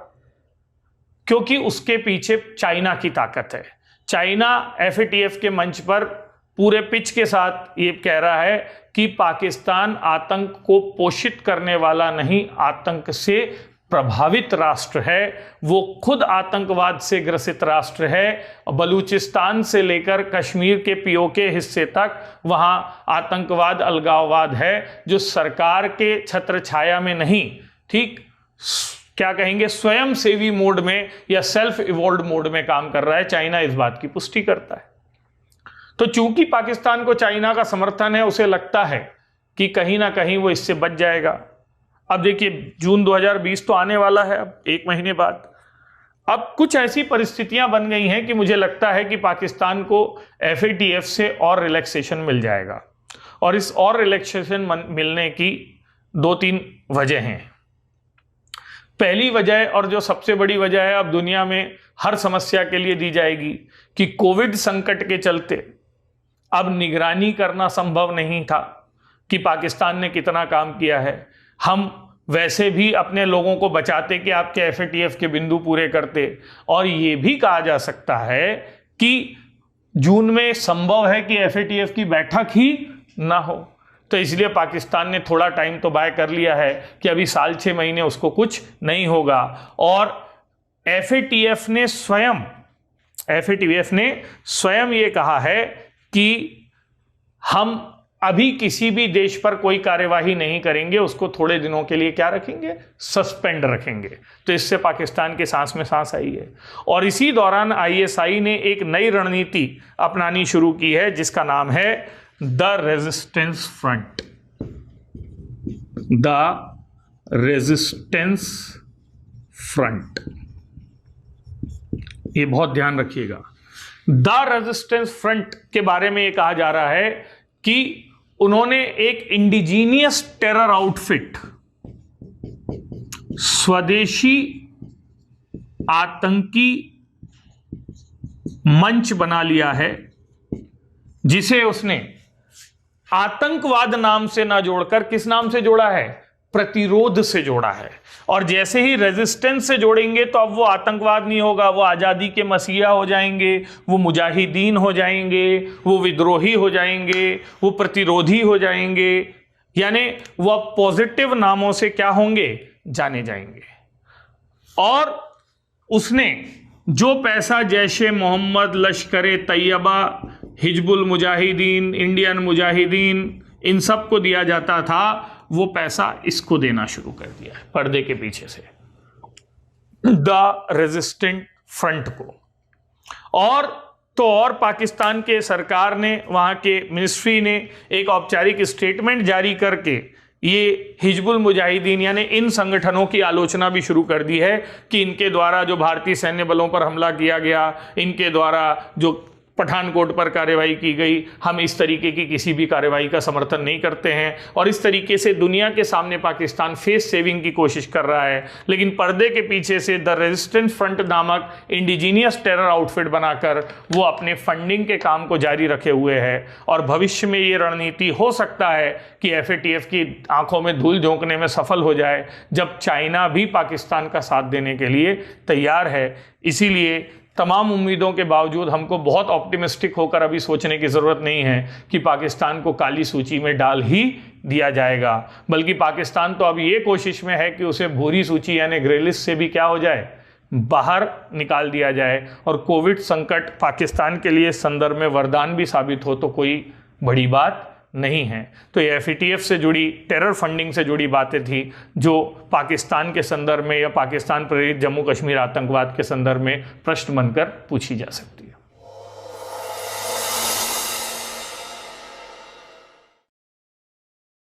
क्योंकि उसके पीछे चाइना की ताकत है। चाइना एफएटीएफ के मंच पर पूरे पिच के साथ ये कह रहा है कि पाकिस्तान आतंक को पोषित करने वाला नहीं, आतंक से प्रभावित राष्ट्र है। वो खुद आतंकवाद से ग्रसित राष्ट्र है। बलूचिस्तान से लेकर कश्मीर के पीओके हिस्से तक वहां आतंकवाद, अलगाववाद है, जो सरकार के छत्र छाया में नहीं, ठीक, क्या कहेंगे, स्वयं सेवी मोड में या सेल्फ इवॉल्व्ड मोड में काम कर रहा है। चाइना इस बात की पुष्टि करता है। तो चूंकि पाकिस्तान को चाइना का समर्थन है, उसे लगता है कि कहीं ना कहीं वो इससे बच जाएगा। अब देखिए, जून 2020 तो आने वाला है, अब 1 महीने बाद। अब कुछ ऐसी परिस्थितियां बन गई हैं कि मुझे लगता है कि पाकिस्तान को एफएटीएफ से और रिलैक्सेशन मिल जाएगा। और इस और रिलैक्सेशन मिलने की 2-3 वजह हैं। पहली वजह, और जो सबसे बड़ी वजह है, अब दुनिया में हर समस्या के लिए दी जाएगी, कि कोविड संकट के चलते अब निगरानी करना संभव नहीं था कि पाकिस्तान ने कितना काम किया है। हम वैसे भी अपने लोगों को बचाते कि आपके एफएटीएफ के बिंदु पूरे करते, और यह भी कहा जा सकता है कि जून में संभव है कि एफएटीएफ की बैठक ही ना हो। तो इसलिए पाकिस्तान ने थोड़ा टाइम तो बाय कर लिया है कि अभी 6 महीने उसको कुछ नहीं होगा। और एफएटीएफ ने स्वयं ये कहा है कि हम अभी किसी भी देश पर कोई कार्यवाही नहीं करेंगे, उसको थोड़े दिनों के लिए क्या रखेंगे, सस्पेंड रखेंगे। तो इससे पाकिस्तान के सांस में सांस आई है। और इसी दौरान आईएसआई ने एक नई रणनीति अपनानी शुरू की है, जिसका नाम है the resistance front, the resistance front, ये बहुत ध्यान रखिएगा। द रेजिस्टेंस फ्रंट के बारे में ये कहा जा रहा है कि उन्होंने एक इंडिजीनियस टेरर आउटफिट, स्वदेशी आतंकी मंच बना लिया है, जिसे उसने आतंकवाद नाम से ना जोड़कर किस नाम से जोड़ा है? प्रतिरोध से जोड़ा है। और जैसे ही रेजिस्टेंस से जोड़ेंगे तो अब वो आतंकवाद नहीं होगा, वो आजादी के मसीहा हो जाएंगे, वो मुजाहिदीन हो जाएंगे, वो विद्रोही हो जाएंगे, वो प्रतिरोधी हो जाएंगे, यानी वो अब पॉजिटिव नामों से क्या होंगे? जाने जाएंगे। और उसने जो पैसा जैशे मोहम्मद, लश्कर तैयबा, हिजबुल मुजाहिदीन, इंडियन मुजाहिदीन, इन सब को दिया जाता था, वो पैसा इसको देना शुरू कर दिया है पर्दे के पीछे से, द रेजिस्टेंट फ्रंट को। और पाकिस्तान के सरकार ने, वहां के मिनिस्ट्री ने एक औपचारिक स्टेटमेंट जारी करके ये हिजबुल मुजाहिदीन यानी इन संगठनों की आलोचना भी शुरू कर दी है कि इनके द्वारा जो भारतीय सैन्य बलों पर हमला किया गया, इनके द्वारा जो पठानकोट पर कार्रवाई की गई, हम इस तरीके की किसी भी कार्रवाई का समर्थन नहीं करते हैं। और इस तरीके से दुनिया के सामने पाकिस्तान फेस सेविंग की कोशिश कर रहा है, लेकिन पर्दे के पीछे से द रेजिस्टेंट फ्रंट नामक इंडिजीनियस टेरर आउटफिट बनाकर वो अपने फंडिंग के काम को जारी रखे हुए है। और भविष्य में ये रणनीति हो सकता है कि FATF की आंखों में धूल झोंकने में सफल हो जाए, जब चाइना भी पाकिस्तान का साथ देने के लिए तैयार है। इसीलिए तमाम उम्मीदों के बावजूद हमको बहुत ऑप्टिमिस्टिक होकर अभी सोचने की ज़रूरत नहीं है कि पाकिस्तान को काली सूची में डाल ही दिया जाएगा, बल्कि पाकिस्तान तो अब ये कोशिश में है कि उसे भूरी सूची यानी ग्रे लिस्ट से भी क्या हो जाए? बाहर निकाल दिया जाए। और कोविड संकट पाकिस्तान के लिए संदर्भ में वरदान भी साबित हो तो कोई बड़ी बात नहीं है। तो ये FATF से जुड़ी, टेरर फंडिंग से जुड़ी बातें थी जो पाकिस्तान के संदर्भ में या पाकिस्तान प्रेरित जम्मू कश्मीर आतंकवाद के संदर्भ में प्रश्न बनकर पूछी जा सकती है।